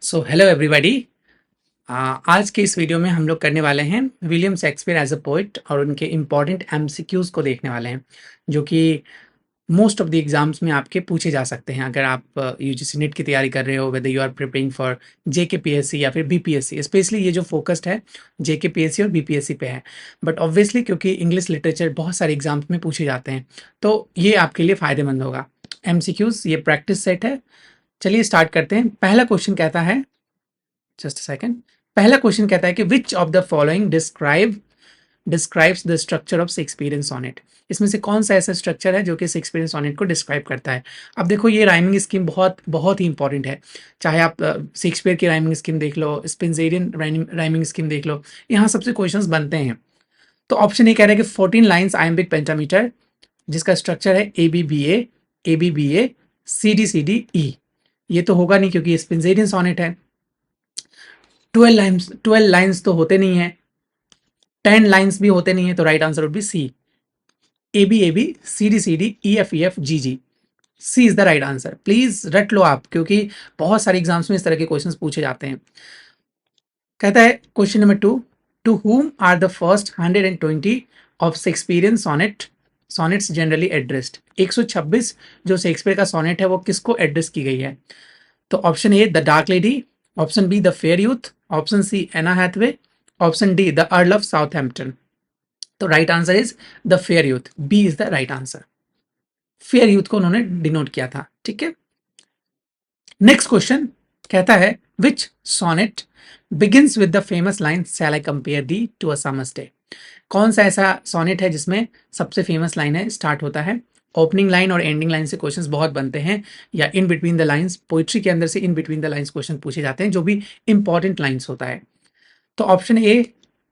So hello everybody. आज के इस वीडियो में हम लोग करने वाले हैं William Shakespeare as a poet और उनके इम्पॉर्टेंट एमसीक्यूज को देखने वाले हैं जो कि मोस्ट ऑफ द एग्जाम्स में आपके पूछे जा सकते हैं। अगर आप यूजीसी नेट की तैयारी कर रहे हो, whether you are preparing for JKPSC या फिर बीपीएससी, स्पेशली ये जो फोकस्ड है जेकेपीएससी और बीपीएससी पे है। बट ऑब्वियसली क्योंकि इंग्लिश लिटरेचर बहुत सारे एग्जाम्स में पूछे जाते हैं तो ये आपके लिए फ़ायदेमंद होगा। एमसीक्यूज ये प्रैक्टिस सेट है। चलिए स्टार्ट करते हैं। पहला क्वेश्चन कहता है, जस्ट अ सेकंड। पहला क्वेश्चन कहता है कि which of the following describes the structure of Shakespearean sonnet. इसमें से कौन सा ऐसा स्ट्रक्चर है जो कि शेक्सपियरियन सोनेट को डिस्क्राइब करता है। अब देखो ये राइमिंग स्कीम बहुत बहुत ही इंपॉर्टेंट है। चाहे आप शेक्सपियर की राइमिंग स्कीम देख लो, स्पेंसरियन राइमिंग स्कीम देख लो, यहाँ सबसे क्वेश्चंस बनते हैं। तो ऑप्शन ए कह रहा है कि 14 लाइन्स आयम्बिक पेंटामीटर जिसका स्ट्रक्चर है A B A C D ई। ये तो होगा नहीं क्योंकि स्पेंसरियन सोनेट है। 12 लाइन्स तो होते नहीं है, 10 लाइन्स भी होते नहीं है, तो right answer would be C. A B C D E F G C is the right answer. Please रट लो आप, क्योंकि बहुत सारे एग्जाम्स में इस तरह के क्वेश्चंस पूछे जाते हैं। कहता है question number 2, to whom are the first 120 of Shakespearean sonnets generally addressed. 126 जो शेक्सपियर का सोनेट है वो किसको एड्रेस की गई है। तो option A the dark lady, option B the fair youth, option C Anne Hathaway, option D the earl of Southampton. तो right answer is the fair youth, B is the right answer. Fair youth को उन्होंने denote किया था। ठीक है, next question कहता है which sonnet begins with the famous line shall I compare thee to a summer's day. कौन सा ऐसा सोनेट है जिसमें सबसे फेमस लाइन है, स्टार्ट होता है। ओपनिंग लाइन और एंडिंग लाइन से क्वेश्चंस बहुत बनते हैं, या in between the lines, poetry के अंदर से in between the lines question पूछे जाते हैं जो भी इंपॉर्टेंट लाइंस होता है। तो option A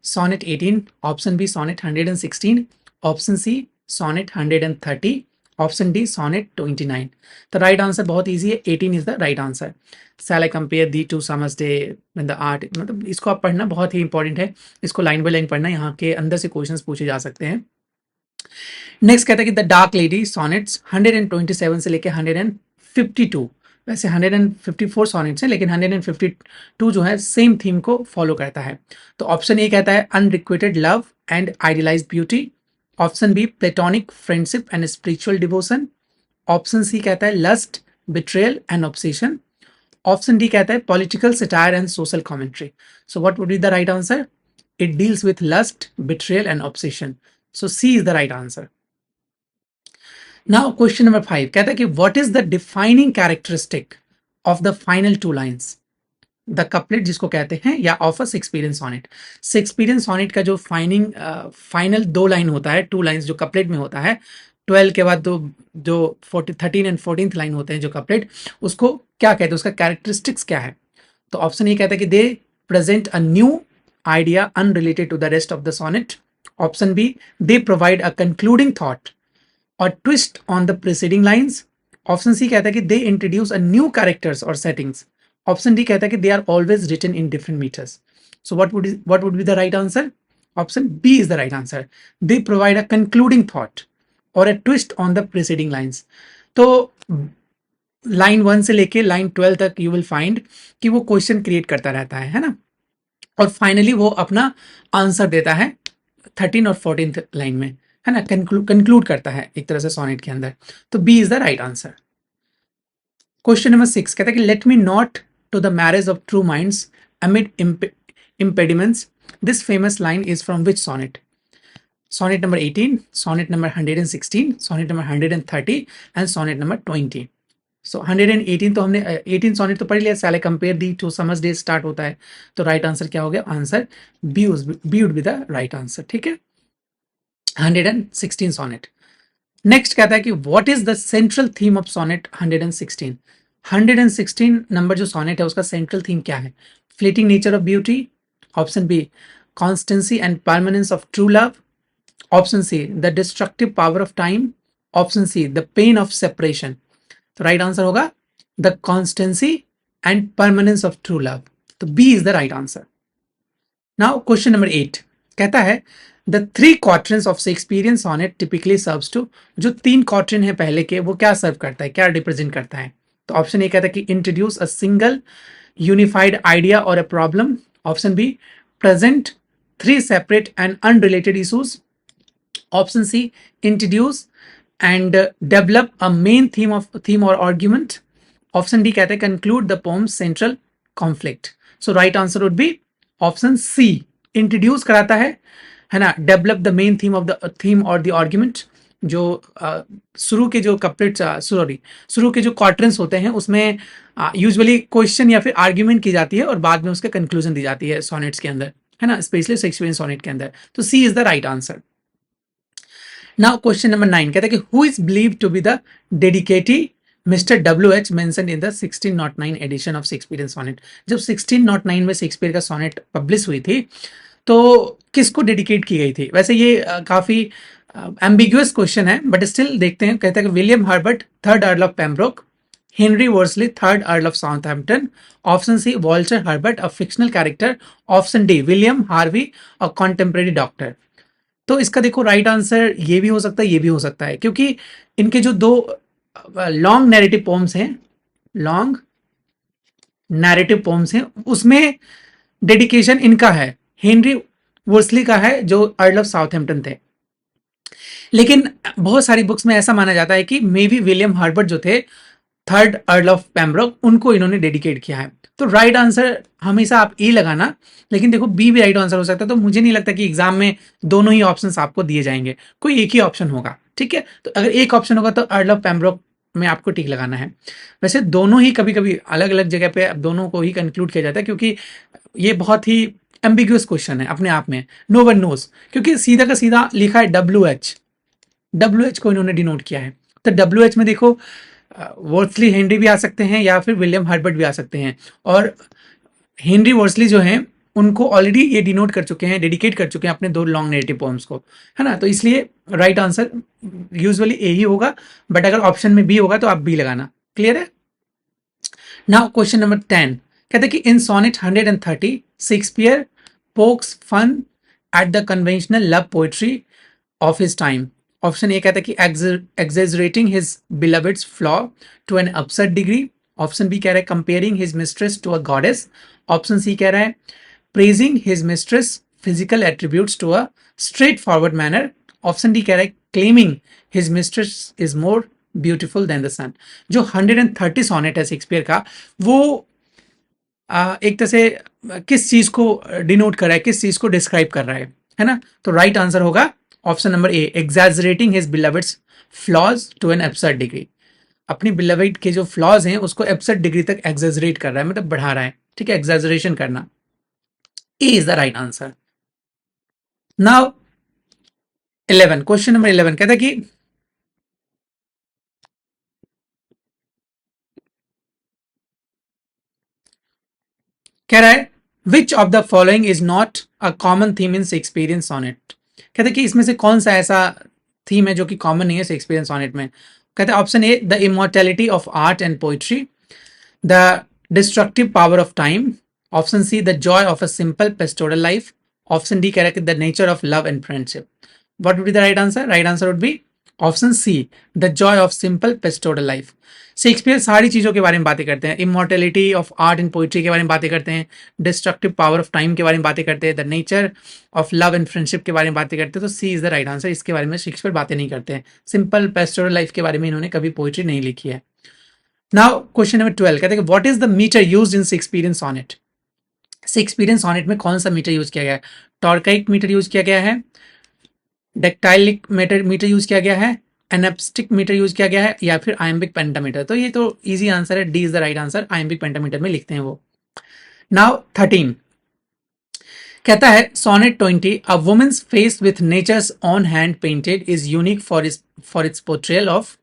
sonnet 18, option B sonnet 116, option C sonnet 130, option D sonnet 29। तो राइट आंसर बहुत इजी है, 18 is the right answer. Shall I compare thee to summer's day when the art, मतलब इसको आप पढ़ना बहुत ही इंपॉर्टेंट है, इसको लाइन बाय लाइन पढ़ना, यहाँ के अंदर से क्वेश्चंस पूछे जा सकते हैं। नेक्स्ट कहता है कि द डार्क लेडी सोनेट्स 127 से लेके 152, वैसे 154 सोनेट्स हैं लेकिन 152 जो है सेम थीम को फॉलो करता है। तो ऑप्शन ए कहता है unrequited love and idealized beauty, option B platonic friendship and spiritual devotion, option C कहता है lust betrayal and obsession, option D कहता है political satire and social commentary. So what would be the right answer? It deals with lust betrayal and obsession, so C is the right answer. Now question number 5 कहता है कि what is the defining characteristic of the final two lines, the couplet जिसको कहते हैं, या of a Shakespearean sonnet. Shakespearean sonnet का जो final 2 line होता है, 2 लाइंस जो कपलेट में होता है, 12 के बाद जो 13 एंड 14th लाइन होते हैं जो कपलेट, उसको क्या कहते हैं, उसका कैरेक्टरिस्टिक्स क्या है। तो ऑप्शन ए कहता है कि they present a new idea unrelated to the rest of the sonnet, option B they provide a concluding thought or twist on the preceding lines, option C कहता है कि they introduce a new characters or settings, option D कहता है कि they are always written in different meters. So what would be the right answer? Option B is the right answer, they provide a concluding thought और a twist on the preceding lines. तो line 1 से लेके line 12 तक you will find कि वो question create करता रहता है ना, और फाइनली वो अपना आंसर देता है 13 और 14th लाइन में, है ना, कंक्लूड करता है एक तरह से सोनेट के अंदर। तो B is the right answer. Question number 6 कहता है कि let me not to the marriage of true minds amid impediments, this famous line is from which sonnet. Sonnet number 18, sonnet number 116, sonnet number 130 and sonnet number 20। So 118 तो हमने 18 sonnet तो पढ़ लिया, shall I compare thee to summer's day start होता है, तो right answer क्या हो गया? Answer B would be the right answer. ठीक है, 116 सोनेट। नेक्स्ट कहता है कि what is the central theme of sonnet 116। 116 number जो सोनेट है उसका सेंट्रल थीम क्या है? Fleeting nature of beauty, option B constancy and permanence of true love, option C the destructive power of time, option C the pain of separation. तो right answer होगा the constancy and permanence of true love, तो B is the right answer. Now question number 8 कहता है the 3 quatrains of Shakespearean sonnet typically serves to, जो 3 क्वार्टरन है पहले के वो क्या सर्व करता है, क्या रिप्रेजेंट करता है। तो ऑप्शन ए कहता है कि introduce a single unified idea or a problem. Option B, present three separate and unrelated issues. Option C, introduce and develop a main theme or argument. Option D कहते हैं conclude the poem's central conflict. So right answer would be option C, introduce कराता है ना, develop the main theme of the theme or the argument. जो शुरू के जो couplets शुरू के जो क्वार्टरन्स होते हैं उसमें यूजुअली क्वेश्चन या फिर आर्ग्यूमेंट की जाती है और बाद में उसके कंक्लूजन दी जाती है सोनेट्स के अंदर, है ना, स्पेशली शेक्सपियरियन सोनेट के अंदर. तो C is the right answer. Now question number 9 कहता है कि who is believed to be the dedicatee mister WH mention in the 1609 edition of Shakespearean sonnet. जब 1609 में शेक्सपियर का सोनेट पब्लिश हुई थी तो किसको डेडिकेट की गई थी? वैसे ये काफी एम्बिगुअस क्वेश्चन है बट स्टिल देखते हैं. कहते हैं कि William Herbert third earl of Pembroke, Henry Wriothesley third earl of Southampton. Option C, Walter Herbert a fictional character. Option D, William Harvey a contemporary doctor. तो इसका देखो राइट आंसर ये भी हो सकता है, ये भी हो सकता है, क्योंकि इनके जो दो लॉन्ग नैरेटिव पोम्स हैं, लॉन्ग नैरेटिव पोम्स हैं, उसमें डेडिकेशन इनका है, हेनरी वर्सली का है जो अर्ल ऑफ साउथहैम्पटन थे. लेकिन बहुत सारी बुक्स में ऐसा माना जाता है कि मे बी विलियम हर्बर्ट जो थे थर्ड अर्ल ऑफ पेम्ब्रोक, उनको इन्होंने डेडिकेट किया है. तो राइट आंसर हमेशा आप ई लगाना, लेकिन देखो बी भी राइट आंसर हो सकता है. तो मुझे नहीं लगता कि एग्जाम में दोनों ही ऑप्शंस आपको दिए जाएंगे, कोई एक ही ऑप्शन होगा. ठीक है, तो अगर एक ऑप्शन होगा तो अर्ल ऑफ पेम्ब्रोक में आपको टिक लगाना है. वैसे दोनों ही कभी कभी अलग अलग जगह पे दोनों को ही कंक्लूड किया जाता है, क्योंकि ये बहुत ही एम्बिगुअस क्वेश्चन है अपने आप में. नो वन नोज, क्योंकि सीधा का सीधा लिखा है WH को इन्होंने डिनोट किया है. तो WH में देखो वर्सली हेनरी भी आ सकते हैं या फिर विलियम हर्बर्ट भी आ सकते हैं, और हेनरी वर्सली जो हैं उनको ऑलरेडी ये डिनोट कर चुके हैं, डेडिकेट कर चुके हैं अपने दो लॉन्ग नैरेटिव पोम्स को, है ना. तो इसलिए राइट आंसर यूजुअली ए ही होगा, बट अगर ऑप्शन में बी होगा तो आप बी लगाना. क्लियर है. नाउ क्वेश्चन नंबर 10 कहते हैं कि in sonnet 130 Shakespeare pokes fun at the conventional love poetry of his time. Option A कहता है कि exaggerating his beloved's flaw to an absurd degree. Option B कह रहा है comparing his mistress to a goddess. Option C कह रहा है praising his mistress physical attributes to a straightforward manner. Option D कह रहा है claiming his mistress is more beautiful than the sun. जो 130 सोनेट है शेक्सपियर का, वो एक तरह से किस चीज को डिनोट कर रहा है, किस चीज को डिस्क्राइब कर रहा है ना. तो राइट आंसर होगा option number A, exaggerating his beloved's flaws to an absurd degree. अपनी बिलवेड के जो फ्लॉज हैं उसको एब्सर्ड डिग्री तक एग्जेजरेट कर रहा है, मतलब बढ़ा रहा है. ठीक है, एग्जेजरेशन करना. A is the right answer. Now 11, question number 11 कहता है कि कह रहा है which of the following is not a common theme in Shakespearean sonnet. कहते हैं कि इसमें से कौन सा ऐसा थीम है जो कि कॉमन नहीं है शेक्सपियरियन सोनेट में. कहते हैं option A, the immortality of art and poetry. The destructive power of time. Option C, the joy of a simple pastoral life. Option D कह रहा है कि the nature of love and friendship. What would be the right answer? Right answer would be option C, the joy of simple pastoral life. Shakespeare सारी चीज़ों के बारे में बातें करते हैं. Immortality of art and poetry के बारे में बातें करते हैं, डिस्ट्रक्टिव पावर ऑफ टाइम के बारे में बातें करते हैं, the nature of love and friendship के बारे में बातें करते हैं. तो C is the right answer. इसके बारे में शेक्सपियर बातें नहीं करते हैं. सिंपल पेस्टोरल लाइफ के बारे में इन्होंने कभी पोइट्री नहीं लिखी है. नाउ क्वेश्चन नंबर 12 कहते हैं what is the meter used in Shakespearean sonnet. Shakespearean sonnet में कौन सा मीटर यूज किया गया है? टॉर्काइट मीटर यूज किया गया है, डेक्टाइलिक मीटर यूज किया गया है, एनाप्स्टिक मीटर यूज किया गया है, या फिर आयम्बिक पेंटामीटर. तो ये तो इजी आंसर है, D is the right answer. Iambic pentameter में लिखते हैं वो. नाउ 13 कहता है sonnet 20, a woman's face with nature's on hand painted is unique for its portrayal of.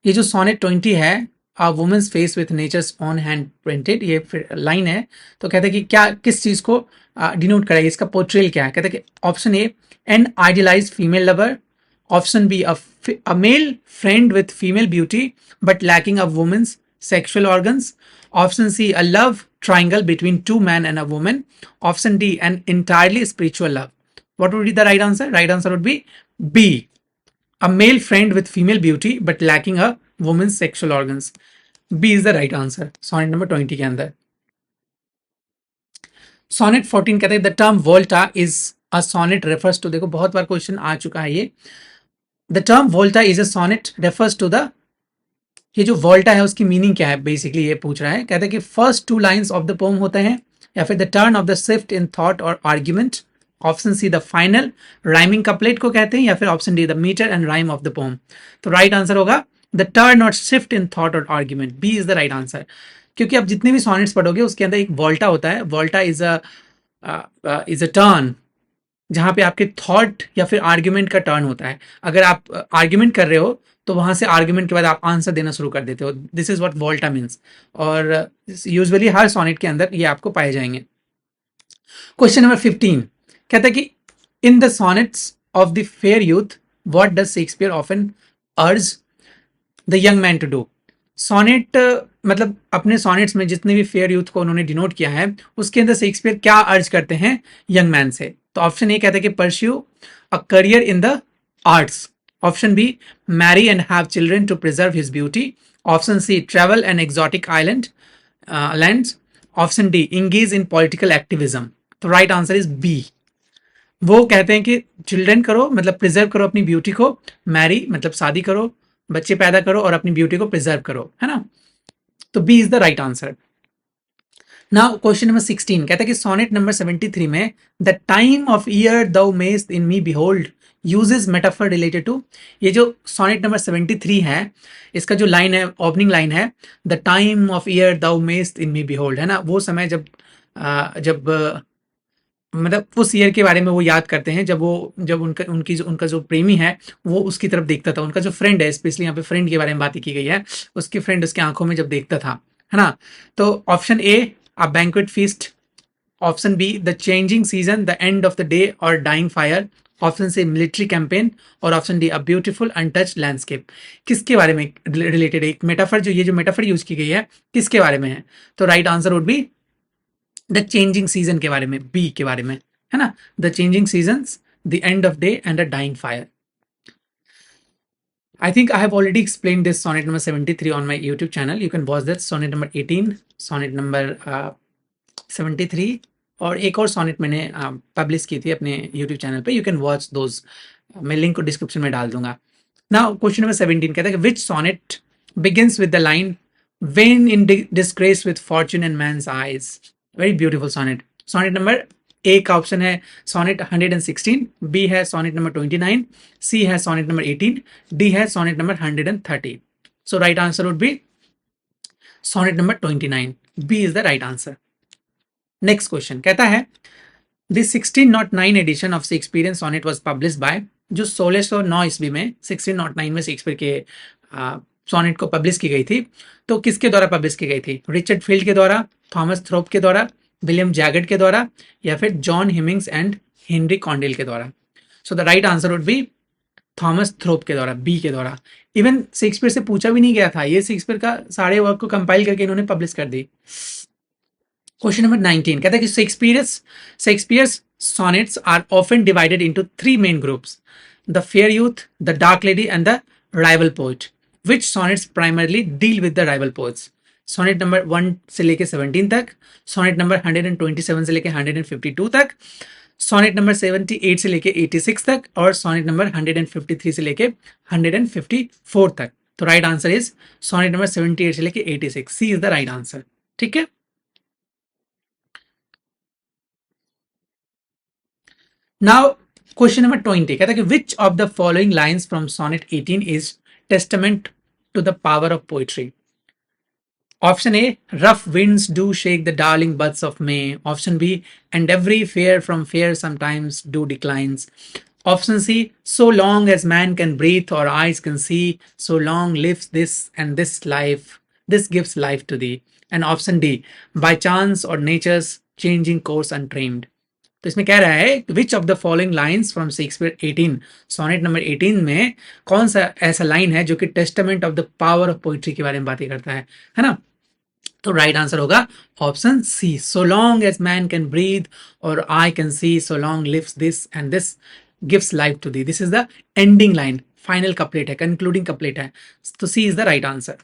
ये जो सोनेट 20 है, a woman's face with nature's on hand painted, ये फिर लाइन है. तो कहते हैं कि क्या किस चीज को डिनोट कराइए, इसका पोर्ट्रेयल क्या है. कहते हैं कि option A, an idealized female lover. Option B, a male friend with female beauty but lacking a woman's sexual organs. Option C, a love triangle between two men and a woman. Option D, an entirely spiritual love. What would be the right answer? Right answer would be B, a male friend with female beauty but lacking a woman's sexual organs. B is the right answer. Sonnet number 20 के अंदर. Sonnet 14 कहते हैं the term volta is a sonnet refers to, देखो बहुत बार question आ चुका है ये, the term volta is a sonnet refers to the, ये जो वोल्टा है उसकी मीनिंग क्या है बेसिकली ये पूछ रहा है। कहते हैं कि first two lines of the poem होते हैं, या फिर the turn of the shift in thought और argument, option C the final rhyming couplet को कहते हैं, या फिर option D the meter and rhyme of the poem. तो राइट आंसर होगा द टर्न और शिफ्ट इन थॉट और argument, B is the right answer. क्योंकि आप जितने भी सॉनेट्स पढ़ोगे उसके अंदर एक वोल्टा होता है, वोल्टा इज अ टर्न जहाँ पे आपके थॉट या फिर आर्ग्यूमेंट का टर्न होता है। अगर आप आर्ग्यूमेंट कर रहे हो तो वहां से आर्ग्यूमेंट के बाद आप आंसर देना शुरू कर देते हो, दिस इज व्हाट वोल्टा मीन्स। और यूजुअली हर सोनेट के अंदर ये आपको पाए जाएंगे। क्वेश्चन नंबर 15 कहता है कि in the sonnets of the fair youth what does Shakespeare often urge the young man to do. Sonnet मतलब अपने सोनेट्स में जितने भी फेयर यूथ को उन्होंने डिनोट किया है उसके अंदर शेक्सपियर क्या अर्ज करते हैं यंग मैन से। तो ऑप्शन ए कहते हैं कि pursue a career in the arts, option B marry and have children to preserve his beauty, option C travel and exotic island lands, option D engage in political activism. तो right answer is B. वो कहते हैं कि children करो मतलब preserve करो अपनी beauty को, मैरी मतलब शादी करो, बच्चे पैदा करो और अपनी ब्यूटी को प्रिजर्व करो, है ना। तो B is the right answer. Now question number 16 कहता है कि सोनेट नंबर 73 में the time of year thou mayst in me behold uses metaphor related to, ये जो सोनेट नंबर 73 है इसका जो लाइन है ओपनिंग लाइन है, the time of year thou mayst in me behold, है ना, वो समय जब मतलब उस ईयर के बारे में वो याद करते हैं जब उनका जो प्रेमी है वो उसकी तरफ देखता था, उनका जो फ्रेंड है, स्पेशली यहाँ पे फ्रेंड के बारे में बात की गई है, उसके फ्रेंड उसके आंखों में जब देखता था, है ना। तो option A a banquet feast, option B the changing season, the end of the day और dying fire, option C military campaign और option D a beautiful untouched landscape. किसके बारे में रिलेटेड है मेटाफर, जो ये जो मेटाफर यूज की गई है किसके बारे में है। तो right answer would be the changing season के बारे में, बी के बारे में, है ना, the changing seasons, the end of day and a dying fire. I think I have already explained this sonnet number 73 on my YouTube channel. You can watch that sonnet number 18, sonnet number 73 और एक और sonnet मैंने publish की थी अपने YouTube channel पे, you can watch those, मैं link को डिस्क्रिप्शन में डाल दूंगा। नाउ क्वेश्चन नंबर 17 कहता है कि which sonnet begins with the line when in disgrace with fortune and mains eyes, very beautiful sonnet. Sonnet number A का ऑप्शन है सोनेट 116, बी है सोनेट नंबर 29, सी है सोनेट नंबर 18, डी है sonnet number 130। So right answer would be sonnet number 29, B is the right answer. Next question कहता है the 1609 edition of Shakespearean sonnet was publish bye, जो 1609 ईस्वी में 1609 में Shakespeare के sonnet को पब्लिश की गई थी, तो किसके द्वारा पब्लिश की गई थी, रिचर्ड फील्ड के द्वारा, थॉमस थ्रोप के द्वारा, विलियम जैगट के द्वारा, या फिर John Heminges and Henry Condell के द्वारा। So the right answer would be Thomas Thorpe के द्वारा, बी के द्वारा। इवन शेक्सपियर से पूछा भी नहीं गया था, ये शेक्सपियर का सारे वर्क को कंपाइल करके इन्होंने पब्लिश कर दी। क्वेश्चन नंबर 19 कहता है कि Shakespeare's sonnets are often divided into three main groups: the fair youth, the dark lady, and the rival poet. Which sonnets primarily deal with the rival poets? Sonnet number 1 से लेके 17 तक, sonnet number 127 से लेके 152 तक, sonnet number 78 से लेके 86 तक, और सोनेट नंबर 153 से लेके 154 तक। तो right answer is sonnet number 78 से लेके 86, C is the right answer. ठीक है। नाउ क्वेश्चन नंबर 20 कहता है कि which of the following lines from sonnet 18 is testament to the power of poetry. Option A, rough winds do shake the darling buds of May. Option B, and every fair from fair sometimes do declines. Option C, so long as man can breathe or eyes can see, so long lives this and this life, this gives life to thee. And option D, by chance or nature's changing course untrained. तो इसमें कह रहा है which of the following lines from Shakespeare 18, sonnet number 18 में कौन सा ऐसा line है जो कि testament of the power of poetry के बारे में बातें करता है ना। तो राइट आंसर होगा option C, so long as man can breathe और eye can see, so long lives this and this gives life to thee. This is the ending line, final couplet है, कंक्लूडिंग कपलेट है। तो C is the right answer.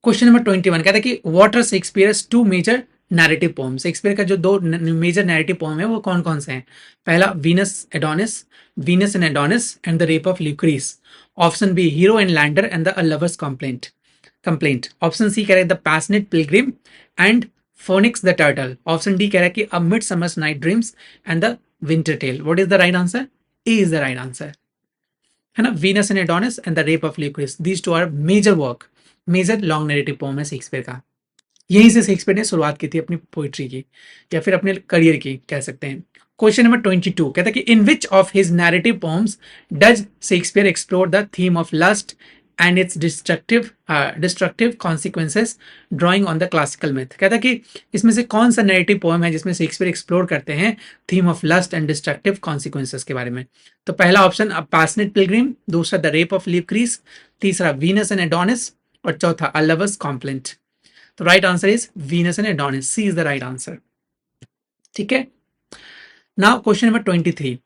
Question number 21 कहता है कि what are Shakespeare's two major narrative poem. Shakespeare का जो दो major narrative poem है वो कौन कौन से हैं? पहला Venus and Adonis and the rape of Lucrece. Option B hero and Leander and the lover's complaint. Option C कह रहे हैं the passionate pilgrim and phoenix the turtle. Option D कह रहा है कि a midsummer's night dreams and the winter tale. What is the right answer? A is the right answer, है ना। Venus and Adonis and the rape of Lucrece, these two are major work, major long narrative poem है Shakespeare का। यहीं से Shakespeare ने शुरुआत की थी अपनी पोइट्री की या फिर अपने करियर की कह सकते हैं। क्वेश्चन नंबर 22 कहता है कि in which of his narrative poems does Shakespeare explore the theme of lust and its destructive consequences drawing on the classical myth. कहता है कि इसमें से कौन सा नैरेटिव पोएम है जिसमें शेक्सपियर एक्सप्लोर करते हैं theme of lust and destructive consequences के बारे में। तो पहला ऑप्शन अ पैशनेट पिलग्रिम, दूसरा द रेप ऑफ ल्यूक्रीस, तीसरा वीनस एंड एडोनिस और चौथा अ लवर्स कॉम्प्लेंट। तो right answer is Venus and Adonis, C is the right answer. ठीक है। Now question number 23,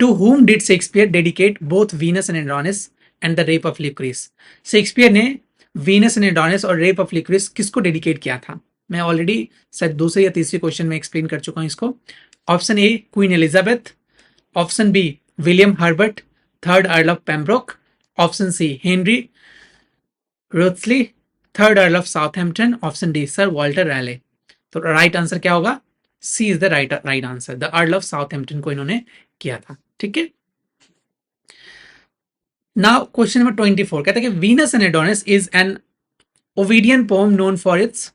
to whom did Shakespeare dedicate both Venus and Adonis and the Rape of Lucrece? Shakespeare ने Venus and Adonis और rape of ल्यूक्रीस किसको dedicate किया था? मैं already शायद दूसरे या तीसरे क्वेश्चन में एक्सप्लेन कर चुका हूं इसको। Option A Queen Elizabeth, option B William Herbert third earl of Pembroke, option C Henry Wriothesley third earl of Southampton, option D Sir Walter Raleigh. तो राइट आंसर क्या होगा? C is the right answer, the earl of Southampton को इन्होंने किया था। ठीक है। Now question number 24 कहता है कि Venus and Adonis is an Ovidian poem known for its.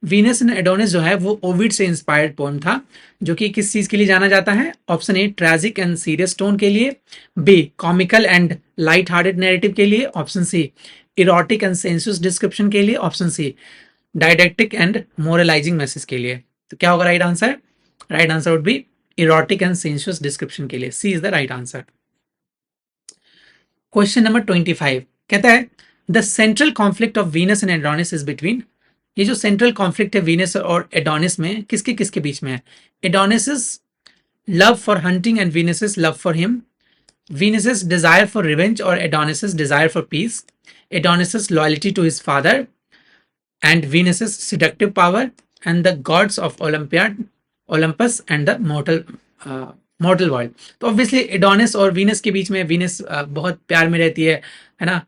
Venus and Adonis जो है वो ओविड से इंस्पायर्ड पोम था, जो कि किस चीज के लिए जाना जाता है? Option A tragic and serious tone के लिए, B comical and light hearted narrative के लिए, option C erotic and sensuous description के लिए, option C didactic and moralising message के लिए। तो क्या होगा right answer? Right answer would be erotic and sensuous description के लिए, C is the right answer. Question number 25 कहता है the central conflict of Venus and Adonis is between. ये जो सेंट्रल कॉन्फ्लिक्ट है वीनस और एडोनिस में किसके किसके बीच में है? Adonis love for hunting and Venus love for him, Venus desire for revenge और Adonis desire for peace, Adonis loyalty to his father and Venus's seductive power and the gods of Olympus and the mortal world। तो obviously Adonis और Venus के बीच में Venus बहुत प्यार में रहती है ना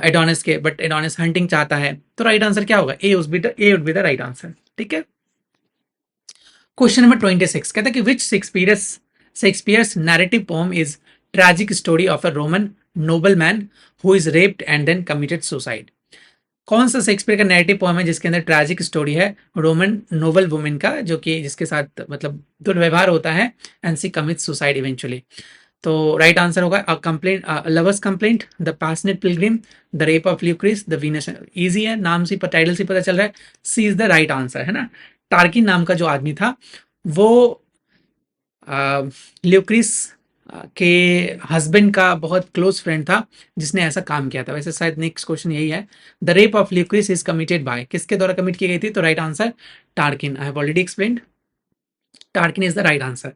एडोनिस के, बट एडोनिस हंटिंग चाहता है। तो राइट आंसर क्या होगा? A would be the right answer. ठीक है। क्वेश्चन नंबर 26 कहता है कि which Shakespeare's narrative poem is tragic story of a Roman noble man who is raped and then committed suicide. कौन सा शेक्सपियर का नैरेटिव पोएम है जिसके अंदर ट्रैजिक स्टोरी है रोमन नोबल वुमेन का, जो कि जिसके साथ मतलब दुर्व्यवहार होता है and she commits suicide eventually. तो राइट आंसर होगा अ complaint, lover's complaint, the passionate pilgrim, the rape of Lucrece, the Venus. Easy है, नाम से टाइटल से पता चल रहा है, C is the right answer, है ना। टार्किन नाम का जो आदमी था वो ल्यूक्रीस के हस्बैंड का बहुत क्लोज फ्रेंड था जिसने ऐसा काम किया था। वैसे शायद नेक्स्ट क्वेश्चन यही है, the rape of Lucrece is committed by, किसके द्वारा कमिट की गई थी? तो right answer Tarquin. I have already explained, Tarquin is the right answer,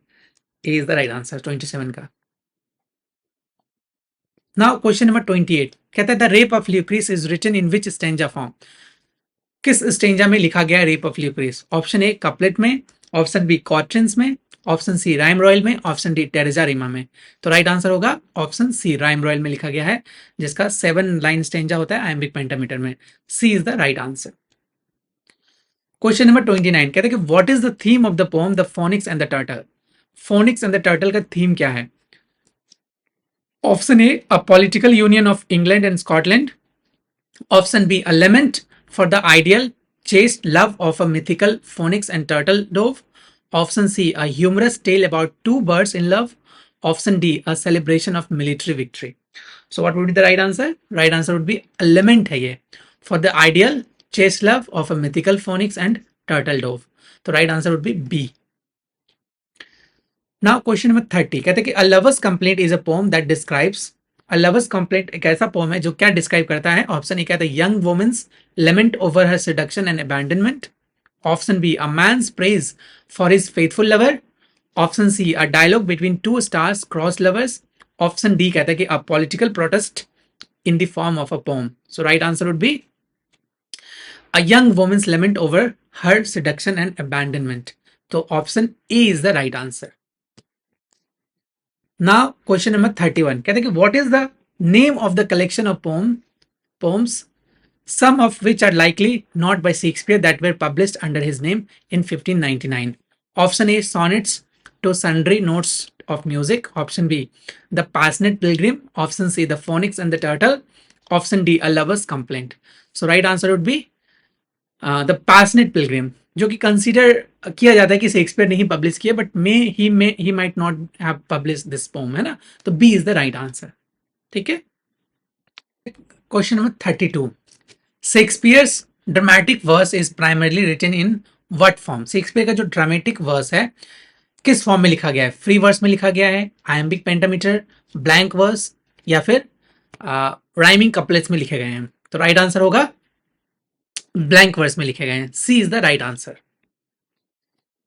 A is the right answer 27 का। नाउ क्वेश्चन नंबर 28 कहता है the rape of Lucrece is written in which stanza form. किस स्टेंजा में लिखा गया rape of Lucrece? Option A couplet में, option B quatrains में, option C rhyme royal में, ऑप्शन डी टेरेजा रिमा में। तो राइट आंसर होगा ऑप्शन सी राइम रॉयल में लिखा गया है, जिसका 7 लाइन स्टेंजा होता है आयम्बिक पेंटामीटर में। C is the right answer. Question number 29 कहते हैं कि what is the theme of the poem the phoenix and the turtle. Phoenix and the turtle का थीम क्या है? Option A a political union of England and Scotland, option B a lament for the ideal chaste love of a mythical phoenix and turtle dove, option C a humorous tale about two birds in love, option D a celebration of military victory। so what would be the right answer? Right answer would be a lament है ये, for the ideal chaste love of a mythical phoenix and turtle dove। तो right answer would be B। now question number 30 कहते हैं कि a lover's complaint is a poem that describes, A Lover's Complaint एक ऐसा pome है जो क्या describe करता है? ऑप्शन ए कहता है young woman's lament over her seduction and abandonment, option B a man's praise for his faithful lover, option C a dialogue between two stars cross lovers, option D कहता है कि a political protest in the form of a poem. So right answer would be A young woman's lament over her seduction and abandonment. तो option A is the right answer. Now question number 31 कहते हैं कि what is the name of the collection of poems some of which are likely not by Shakespeare that were published under his name in 1599. Option A, sonnets to sundry notes of music. Option B, the Passionate Pilgrim. Option C, the Phoenix and the Turtle. Option D, a lover's complaint. So right answer would be the passionate pilgrim, जो कि consider किया जाता है कि Shakespeare ने ही publish किया, but he might not have publish this poem, है ना. तो B is the right answer. ठीक है. Question number 32. Shakespeare's dramatic verse is primarily written in what form. Shakespeare का जो ड्रामेटिक वर्स है किस फॉर्म में लिखा गया है? फ्री वर्स में लिखा गया है, आयम्बिक पेंटामीटर, ब्लैंक वर्स, या फिर राइमिंग कपलेट्स में लिखे गए हैं. तो राइट आंसर होगा ब्लैंक वर्स में लिखे गए हैं. C is the right answer.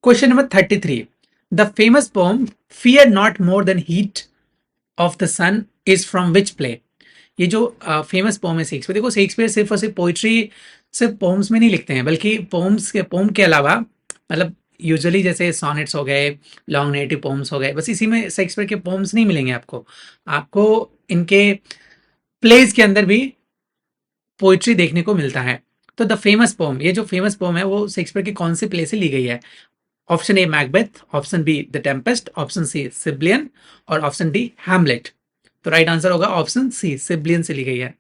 Question number 33. The famous poem fear not more than heat of the sun is from which play. ये जो फेमस पोम है शेक्सपियर, देखो शेक्सपियर सिर्फ और सिर्फ पोइट्री सिर्फ पोम्स में नहीं लिखते हैं, बल्कि पोम के अलावा मतलब यूजुअली जैसे सॉनेट्स हो गए, लॉन्ग नेटिव पोम्स हो गए, बस इसी में शेक्सपियर के पोम्स नहीं मिलेंगे आपको इनके प्लेज के अंदर भी पोइट्री देखने को मिलता है. तो द फेमस पोम, ये जो फेमस पोम है वो शेक्सपियर के कौन से प्ले से ली गई है? Option A Macbeth, option B the Tempest, option C Cymbeline और ऑप्शन डी हैमलेट. तो राइट आंसर होगा ऑप्शन सी, सिबलियन से ली गई है.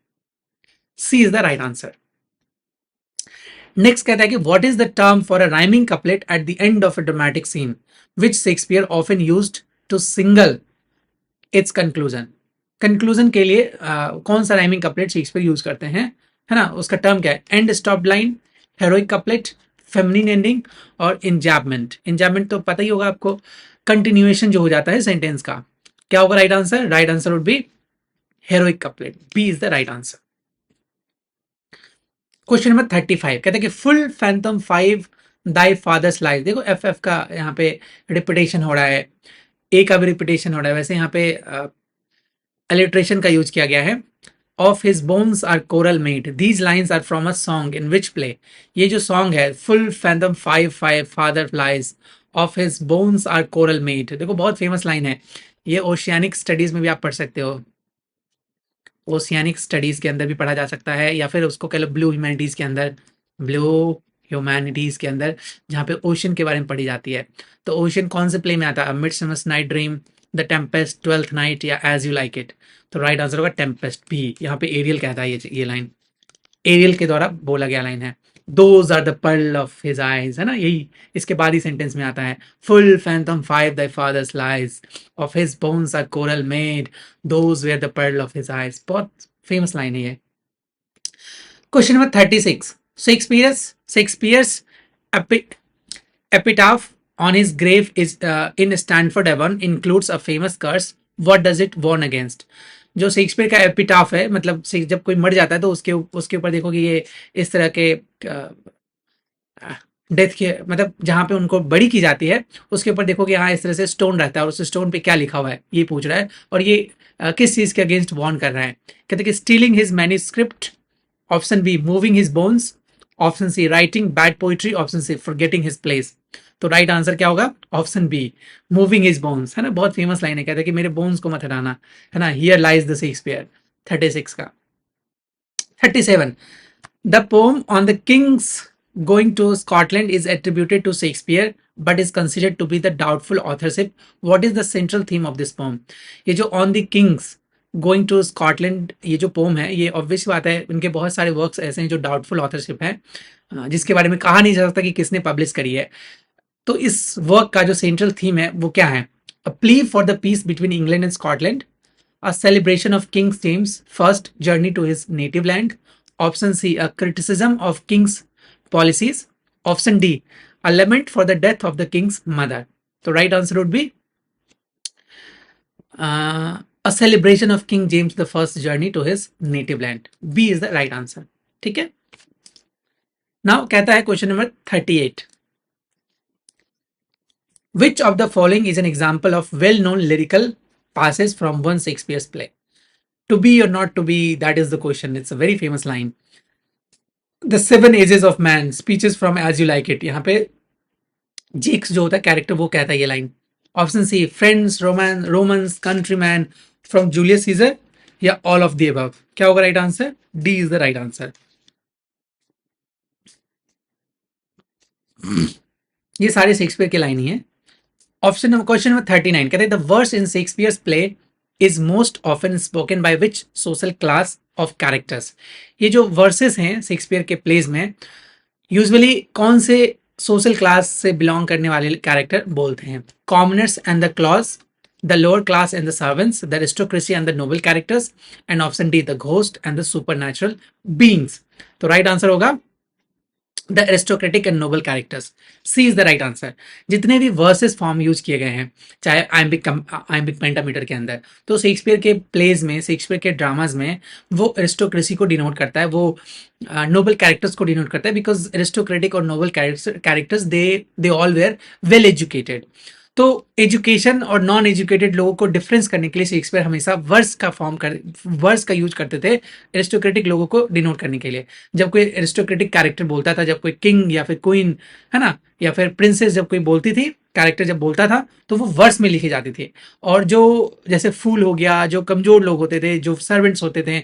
C is the right answer. Next कहता है कि what is the term for a rhyming couplet at the end of a dramatic scene which Shakespeare often used to signal its conclusion. Conclusion के लिए कौन सा राइमिंग कपलेट शेक्सपियर यूज करते हैं, है ना? उसका टर्म क्या है? And stop line, heroic couplet, feminine ending और इंजैबमेंट. इंजैबमेंट तो पता ही होगा आपको, कंटिन्यूएशन जो हो जाता है सेंटेंस का. क्या होगा right answer? Right answer would be heroic couplet. B is the right answer. Question number 35 कहते हैं कि full fathom 5 thy father's life. देखो एफ का यहाँ पे रिपीटेशन हो रहा है, ए का भी रिपीटेशन हो रहा है. वैसे यहाँ पे अलिट्रेशन का यूज किया गया है. Of his bones are coral made. These lines are from a song in which play? ये जो सॉन्ग है full fathom 5 father flies of his bones are coral made, देखो बहुत फेमस लाइन है. ये ओशियानिक स्टडीज में भी आप पढ़ सकते हो, ओशियानिक स्टडीज के अंदर भी पढ़ा जा सकता है, या फिर उसको कह लो ब्लू ह्यूमैनिटीज के अंदर, जहाँ पे ओशन के बारे में पढ़ी जाती है. तो ओशन कौन से प्ले में आता है? Midsummer's night dream, the tempest, twelfth night या एज यू लाइक इट. तो राइट आंसर होगा टेम्पेस्ट, भी. यहाँ पे एरियल कहता है, ये लाइन एरियल के द्वारा बोला गया लाइन है. Those are the pearl of his eyes, है ना, यही इसके बाद ही सेंटेंस में आता है. Full fathom 5 thy father's lies of his bones are coral made, those were the pearl of his eyes. बहुत फेमस लाइन है ये. Question number 36. Shakespeare's epitaph on his grave is in Stanford Avon includes a famous curse. What does it warn against? जो Shakespeare का epitaph है, मतलब जब कोई मर जाता है तो उसके ऊपर देखो कि ये इस तरह के डेथ के, मतलब जहाँ पे उनको बड़ी की जाती है उसके ऊपर देखो कि हाँ इस तरह से स्टोन रहता है, और उस स्टोन पे क्या लिखा हुआ है ये पूछ रहा है, और ये किस चीज़ के अगेंस्ट वॉर्न कर रहा है. कहते हैं कि stealing his manuscript, option B moving his bones, option C writing bad poetry, option C forgetting his place. तो राइट आंसर क्या होगा? Option B, moving his bones, है ना. बहुत फेमस लाइन है, कहते हैं कि मेरे बोन्स को मत हटाना, है ना. Here lies the Shakespeare. 36 का. 37. The poem on the king's going to Scotland is attributed to Shakespeare but is considered to be the doubtful authorship. What is the central theme of this poem. ये जो on the king's going to Scotland, ये जो poem है, ये obvious बात है उनके बहुत सारे वर्क्स ऐसे हैं जो डाउटफुल ऑथरशिप है, जिसके बारे में कहा नहीं जा सकता कि किसने पब्लिश करी है. तो इस वर्क का जो सेंट्रल थीम है वो क्या है? A plea for the peace between England and Scotland, a celebration of king James first journey to his native land, option C a criticism of king's policies, option D a lament for the death of the king's mother. तो right answer would be a celebration of King James the First journey to his native land. B is the right answer. ठीक है. Now कहता है question number 38. Which of the following is an example of well-known lyrical passages from one Shakespeare's play? To be or not to be, that is the question. It's a very famous line. The seven ages of man, speeches from as you like it, यहाँ पे जेक्स जो होता है character वो कहता है ये line. Option C friends, Romans, countryman, from Julius Caesar, या ऑल ऑफ द अबव। क्या होगा right answer? D is the right answer. ये सारे शेक्सपियर की लाइन ही है। क्वेश्चन नंबर 39 कहते हैं the verse in Shakespeare's play is most often spoken by which social class of characters. ये जो वर्सेस हैं शेक्सपियर के प्लेज में यूजुअली कौन से सोशल क्लास से बिलोंग करने वाले कैरेक्टर बोलते हैं? Commoners and the clowns, the lower class and the servants, the aristocracy and the noble characters, and option D the ghost and the supernatural beings. तो right answer होगा the aristocratic and noble characters. C is the right answer. जितने भी versus form use किए गए हैं चाहे iambic pentameter के अंदर, तो शेक्सपियर के प्लेज में, शेक्सपियर के ड्रामाज में वो एरिस्टोक्रेसी को डिनोट करता है, वो नोबल कैरेक्टर्स को डिनोट करता है, बिकॉज एरिस्टोक्रेटिक और noble characters they all were well educated. तो एजुकेशन और नॉन एजुकेटेड लोगों को डिफरेंस करने के लिए शेक्सपियर हमेशा वर्स का यूज करते थे एरिस्टोक्रेटिक लोगों को डिनोट करने के लिए। जब कोई एरिस्टोक्रेटिक कैरेक्टर बोलता था, जब कोई किंग या फिर क्वीन है ना, या फिर प्रिंसेस जब कोई बोलती थी, कैरेक्टर जब बोलता था, तो वो वर्स में लिखी जाती थी। और जो जैसे फूल हो गया, जो कमजोर लोग होते थे, जो सर्वेंट्स होते थे,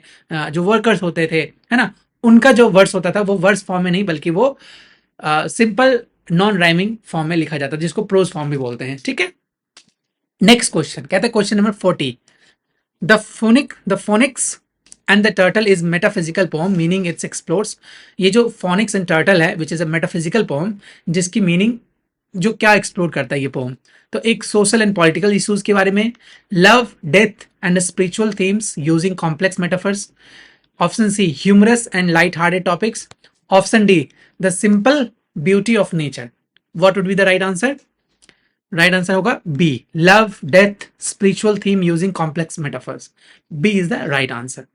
जो वर्कर्स होते थे, है ना, उनका जो वर्स होता था वो वर्स फॉर्म में नहीं बल्कि वो सिंपल नॉन राइमिंग फॉर्म में लिखा जाता है, जिसको प्रोज फॉर्म भी बोलते हैं। ठीक है, नेक्स्ट क्वेश्चन कहते हैं question number 40 the phoenix and the turtle is metaphysical poem meaning its explores. ये जो फोनिक्स एंड टर्टल है which is a metaphysical poem, जिसकी मीनिंग जो क्या एक्सप्लोर करता है ये पोम? तो एक सोशल एंड पॉलिटिकल इश्यूज के बारे में, love, death and spiritual themes using complex metaphors, option C humorous and light hearted topics, option D the simple beauty of nature. What would be the right answer? Right answer होगा B, love, death, spiritual theme using complex metaphors. B is the right answer.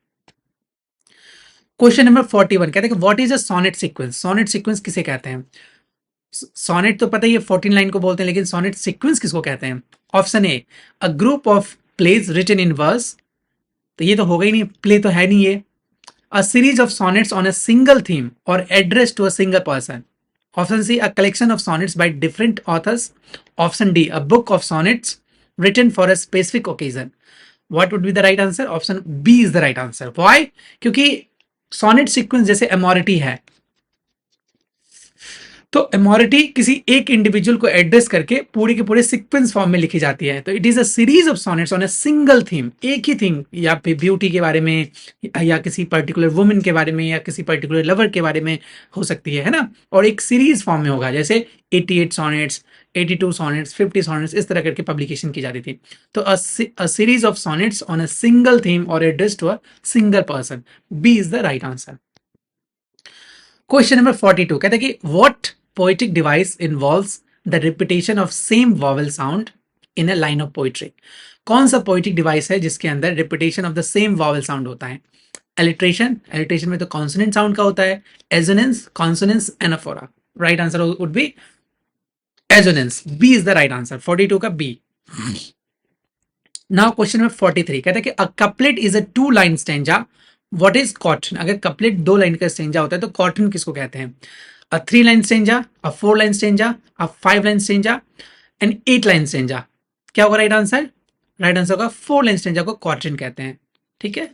Question number 41 कहते हैं what is a sonnet sequence. Sonnet sequence किसे कहते हैं? Sonnet तो पता ही है 14 line को बोलते हैं, लेकिन सोनेट सीक्वेंस किसको कहते हैं? Option A a group of plays written in verse, तो ये तो होगा ही नहीं, प्ले तो है नहीं ये। A series of sonnets on a single theme और address to a single person. Option C a collection of sonnets by different authors. Option D a book of sonnets written for a specific occasion. What would be the right answer? Option B is the right answer. Why? क्योंकि sonnet sequence जैसे एमोरिटी है, तो एमोरिटी किसी एक individual को address करके पूरी के पूरे सीक्वेंस फॉर्म में लिखी जाती है। तो it is a series of sonnets on a single theme, एक ही थीम, या फिर ब्यूटी के बारे में, या किसी पर्टिकुलर वुमेन के बारे में, या किसी पर्टिकुलर लवर के बारे में हो सकती है ना, और एक सीरीज फॉर्म में होगा, जैसे 88 सॉनेट्स, 82 सॉनेट्स, 50 सॉनेट्स, इस तरह करके पब्लिकेशन की जाती थी। तो a series of sonnets on a single theme और address to a single person. B is the right answer. Question number 42 कहते हैं कि what poetic device involves the repetition of same vowel sound in a line of poetry. कौन सा poetic device है जिसके अंदर repetition of the same vowel sound होता है? एलिट्रेशन, एलिट्रेशन में तो कॉन्सोनेंट साउंड का होता है, assonance, consonance, anaphora. Right answer would be assonance. B is the right answer, 42 का बी। नाउ क्वेश्चन नंबर 43 कहता है कि a couplet is a two line stanza, what is quatrain. अगर कपलेट दो लाइन का स्टेंजा होता है तो कॉटन किसको कहते हैं? A 3 line stanza, a 4 line stanza, a 5 line stanza, and 8 line stanza. क्या होगा राइट आंसर? राइट आंसर होगा 4 लाइन स्टेंजा को कॉटन कहते हैं। ठीक है,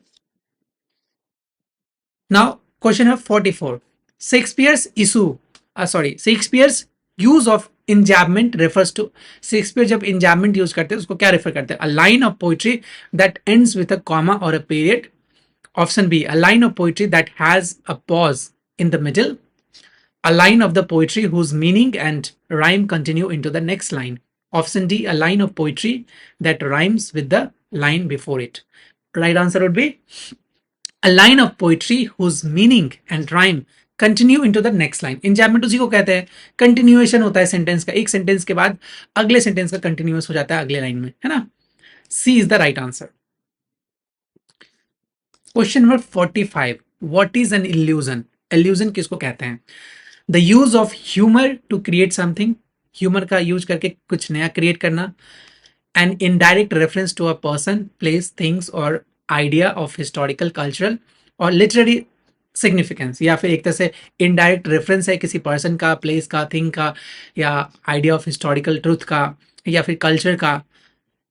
now question number 44 Shakespeare's Shakespeare's use of enjambment refers to. Shakespeare जब इंजैबमेंट यूज करते हैं उसको क्या रेफर करते हैं? A line of poetry that ends with a comma और a period. Option B a line of poetry that has a pause in the middle. A line of the poetry whose meaning and rhyme continue into the next line. Option D, a line of poetry that rhymes with the line before it. Right answer would be a line of poetry whose meaning and rhyme continue into the next line. Enjambment उसी को कहते हैं, continuation होता है sentence का, एक sentence के बाद अगले सेंटेंस का कंटिन्यूअस हो जाता है अगले लाइन में, है ना। C is the right answer. Question number 45 what is an illusion. Illusion किसको कहते हैं? The use of humour to create something, humour का यूज करके कुछ नया क्रिएट करना। An indirect reference to a person, place, things और आइडिया ऑफ हिस्टोरिकल, कल्चरल और लिटरेरी सिग्निफिकेंस, या फिर एक तरह से इनडायरेक्ट रेफरेंस है किसी पर्सन का, प्लेस का, थिंग का, या आइडिया ऑफ हिस्टोरिकल ट्रूथ का, या फिर कल्चर का,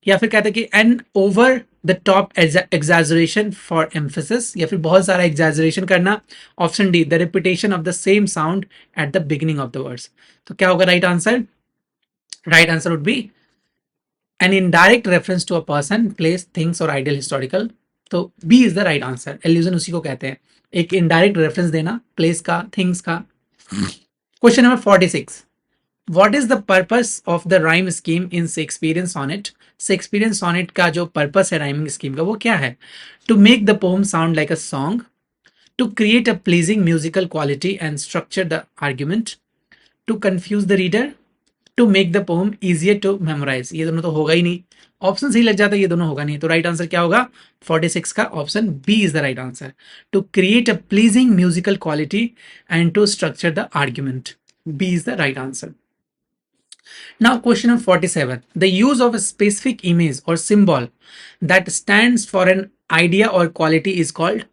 या फिर कहते हैं कि an over the top exaggeration for emphasis, या फिर बहुत सारा एग्जैजरेशन करना। Option D, the repetition of the same sound at the beginning of the words. तो क्या होगा right answer? Right answer would be an indirect reference to a person, place, things और ideal historical. तो B is the right answer. Allusion उसी को कहते हैं, एक इनडायरेक्ट रेफरेंस देना, प्लेस का, थिंग्स का। Question number 46, what is the purpose of the rhyme scheme in Shakespearean sonnet? Shakespearean sonnet का जो पर्पस है राइमिंग स्कीम का वो क्या है? To make the poem sound like a song, to create a pleasing musical quality and structure the argument, to confuse the reader, to make the poem easier to memorise. ये दोनों तो होगा ही नहीं, option सही लग जाता है, ये दोनों होगा नहीं। तो राइट आंसर क्या होगा? 46 का option B is the right answer, to create a pleasing musical quality and to structure the argument. B is the right answer. Now, question number 47. The use of a specific image or symbol that stands for an idea or quality is called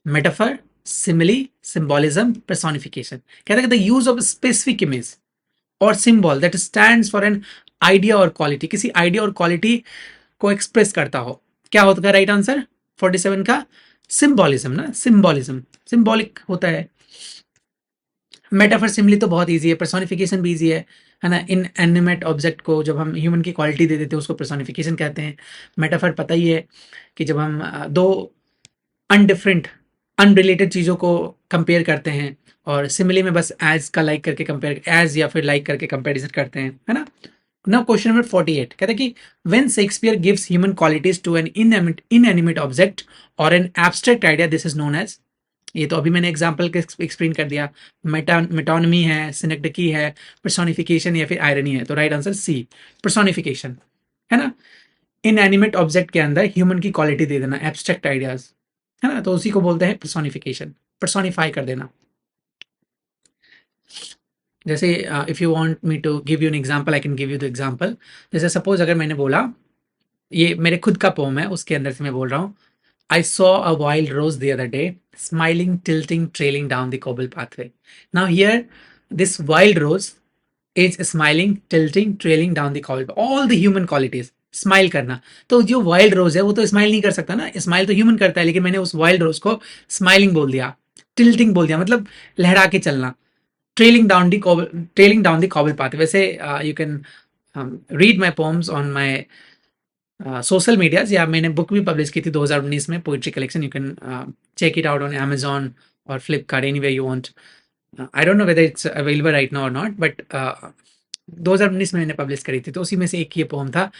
metaphor, simile, symbolism, personification. कहते हैं the use of a specific image or symbol that stands for an idea or quality, किसी idea और quality को express करता हो, क्या होता है राइट आंसर 47 का? सिम्बॉलिज्म ना, सिम्बॉलिज्म, सिम्बॉलिक होता है। मेटाफर सिमिली तो बहुत ईजी है, पर्सोनिफिकेशन भी ईजी है ना। इन एनिमेट ऑब्जेक्ट को जब हम ह्यूमन की क्वालिटी दे देते हैं उसको पर्सोनिफिकेशन कहते हैं। मेटाफर पता ही है कि जब हम दो अनडिफरेंट अनरिलेटेड चीज़ों को कंपेयर करते हैं, और सिमिली में बस एज का लाइक करके कंपेयर, एज या फिर लाइक करके कंपेरिजन करते हैं, है ना। नाउ क्वेश्चन नंबर 48 कहते हैं कि when Shakespeare gives human qualities to an inanimate object और an abstract idea, this is known as. ये तो अभी मैंने एग्जाम्पल के एक्सप्लेन कर दिया। मेटोनमी है, सिनेक्टिकी है, पर्सोनिफिकेशन या फिर आयरनी है। तो राइट आंसर सी, पर्सोनिफिकेशन, है ना। इनएनिमेट ऑब्जेक्ट के अंदर ह्यूमन की क्वालिटी दे देना, एब्स्ट्रैक्ट आइडियाज, है ना, तो उसी को बोलते हैं पर्सोनिफिकेशन, पर्सोनिफाई कर देना। जैसे if you want me to give you an example, I can give you the example. जैसे सपोज अगर मैंने बोला, ये मेरे खुद का पोम है, उसके अंदर से मैं बोल रहा हूँ, I saw a wild rose the other day, smiling, tilting, trailing down the cobble pathway. Now here, this wild rose is smiling, tilting, trailing down the cobble. All the human qualities. Smile करना, तो जो wild रोज है वो तो smile नहीं कर सकता ना, स्माइल तो ह्यूमन करता है, लेकिन मैंने उस वाइल्ड रोज को स्माइलिंग बोल दिया, टिल्टिंग बोल दिया, मतलब लहरा के चलना, trailing down the cobble path. वैसे you can read my poems on my social medias, या मैंने बुक भी पब्लिश की थी 2019 में, poetry collection. You can check it out on Amazon और Flipkart, any way you want. I don't know whether it's available right now और not, but 2019 में मैंने पब्लिश करी थी, तो उसी में से एक ये पोम था,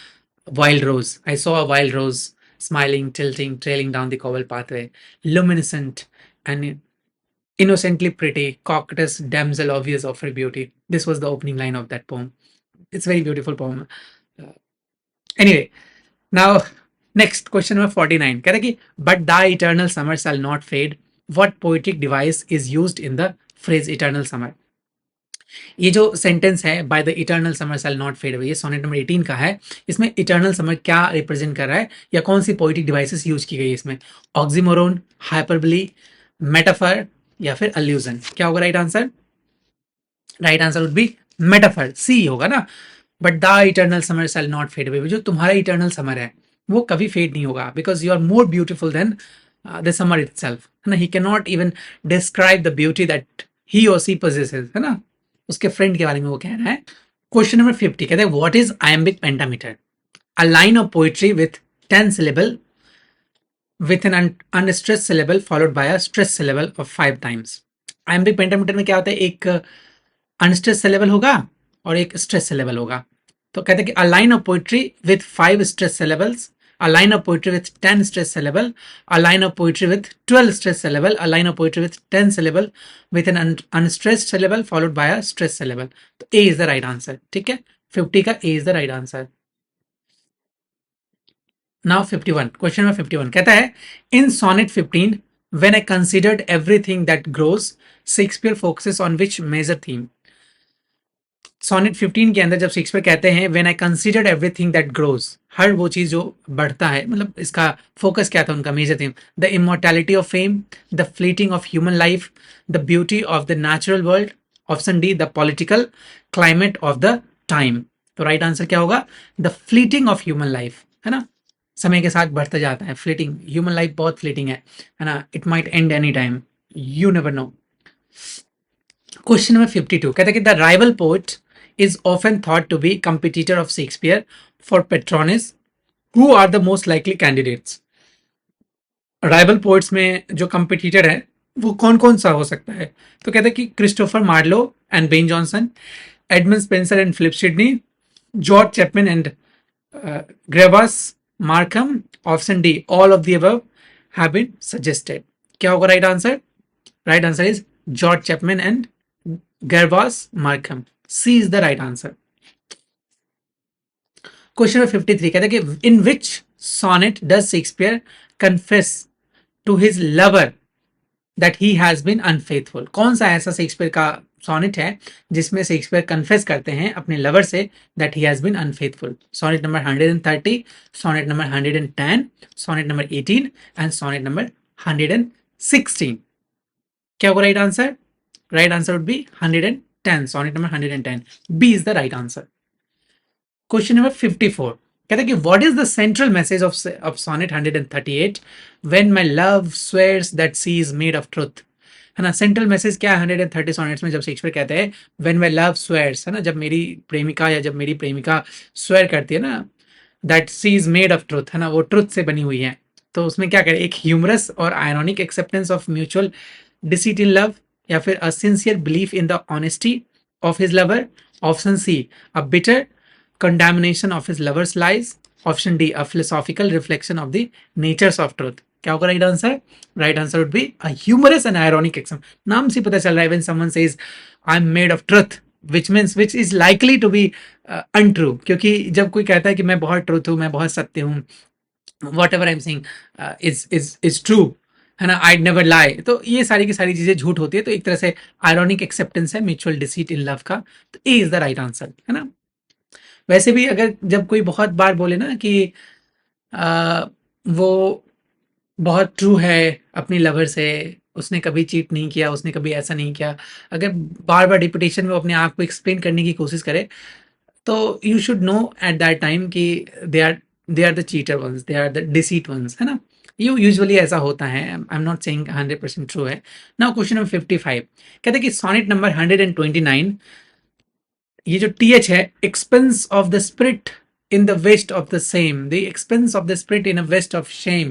wild rose. I saw a wild rose smiling, tilting, trailing down the cobble pathway, luminescent and innocently pretty, coquetous damsel obvious of her beauty. This was the opening line of that poem. It's a very beautiful poem. Anyway, now next question number 49 कहता है कि but thy eternal summer shall not fade, what poetic device is used in the phrase eternal summer? ये जो sentence है by the eternal summer shall not fade away, ये sonnet number 18 का है। इसमें इटर्नल समर क्या रिप्रेजेंट कर रहा है, या कौन सी पोएटिक डिवाइसेस यूज की गई है इसमें? ऑक्सीमोरोन, हाइपरबली, मेटाफर या फिर अल्यूजन? क्या होगा right answer? Right answer would be metaphor, C होगा ना। But the eternal summer shall not fade away, जो तुम्हारा इटर्नल समर है वो कभी फेड नहीं होगा, because you are more beautiful than the summer itself, है ना। He can not even describe the beauty that he or she possesses, है ना। उसके फ्रेंड के बारे में वो कह रहा है। क्वेश्चन नंबर 50 कहते हैं what is iambic pentameter? A line of poetry with 10 syllable with an unstressed syllable followed by a stressed syllable of 5 times. Iambic pentameter में क्या होता है, एक अनस्ट्रेस सिलेबल होगा और एक स्ट्रेस सिलेबल होगा। तो कहते हैं कि अ line of poetry with 5 stress syllables, a line of poetry with 10 stress syllable, a line of poetry with 12 stress syllable, a line of poetry with 10 syllable with an unstressed syllable followed by a stress syllable. तो A is the right answer. ठीक है, 50 का A is the right answer. Now 51, question number 51 कहता है in sonnet 15 when I considered everything that grows, Shakespeare focuses on which major theme? Sonnet 15 के अंदर जब Shakespeare कहते हैं when I considered everything that grows, हर वो चीज जो बढ़ता है, मतलब इसका फोकस क्या था, उनका major theme the immortality of fame, the fleeting of human life, the beauty of the natural world, option D the political climate of the time. तो राइट आंसर क्या होगा, the fleeting of human life, है ना, समय के साथ बढ़ता जाता है, फ्लीटिंग, ह्यूमन लाइफ बहुत फ्लीटिंग है ना, it might end any time, you never know. Question number 52 कहते हैं कि the rival poet is often thought to be competitor of Shakespeare for patronage. Who are the most likely candidates? Rival poets में जो competitor है वो कौन कौन सा हो सकता है? तो कहते हैं कि Christopher Marlowe and Ben Jonson, Edmund Spenser and Philip Sidney, George Chapman and Gervase Markham, option D all of the above have been suggested. क्या होगा right answer? Right answer is George Chapman and Gervase Markham. C is the right answer. Question number 53 कहते हैं कि in which sonnet does Shakespeare confess to his lover that he has been unfaithful? कौन सा ऐसा Shakespeare का sonnet है जिसमें Shakespeare confess करते हैं अपने लवर से that he has been unfaithful? Sonnet number 130, sonnet number 110, sonnet number 18 and sonnet number 116। क्या होगा right answer? Right answer would be 110, sonnet number 110. B is the right answer. Question number 54 कहते हैं कि what is the central message of sonnet 138 when my love swears that she is made of truth? है ना, central message क्या है 130 sonnets में जब Shakespeare कहते हैं when my love swears, है ना, जब मेरी प्रेमिका या जब मेरी प्रेमिका स्वेयर करती है ना that she is made of truth, है ना, वो ट्रुथ से बनी हुई है, तो उसमें क्या करें, एक ह्यूमरस और ironic acceptance of mutual deceit in love, या फिर a sincere belief in the honesty of his lover, option C a bitter condemnation of his lover's lies, option D a philosophical reflection of the natures of truth. क्या होगा right answer? Right answer would be a humorous and ironic action. नाम से पता चल रहा है when someone says I am made of truth which means which is likely to be untrue, क्योंकि जब कोई कहता है कि मैं बहुत ट्रूथ हूँ, मैं बहुत सत्य हूँ, what ever I am saying is true, है ना, आई नेवर लाई, तो ये सारी की सारी चीजें झूठ होती है, तो एक तरह से आयरॉनिक एक्सेप्टेंस है म्यूचुअल डिसीट इन लव का, तो A is the right answer, है ना। वैसे भी अगर जब कोई बहुत बार बोले ना कि वो बहुत ट्रू है अपनी लवर से, उसने कभी चीट नहीं किया, उसने कभी ऐसा नहीं किया, अगर बार बार रिपीटेशन में अपने आप को एक्सप्लेन करने की कोशिश करे, तो you should know at that time कि they are the cheater ones, they are the deceit ones, है ना, यू यूजुअली ऐसा होता है, I am not saying 100% true है। नाउ क्वेश्चन नंबर 55 कहते हैं कि सोनेट नंबर 129, ये जो टीएच है, expense of the spirit in the waste of the same, the expense of the spirit in a waste of shame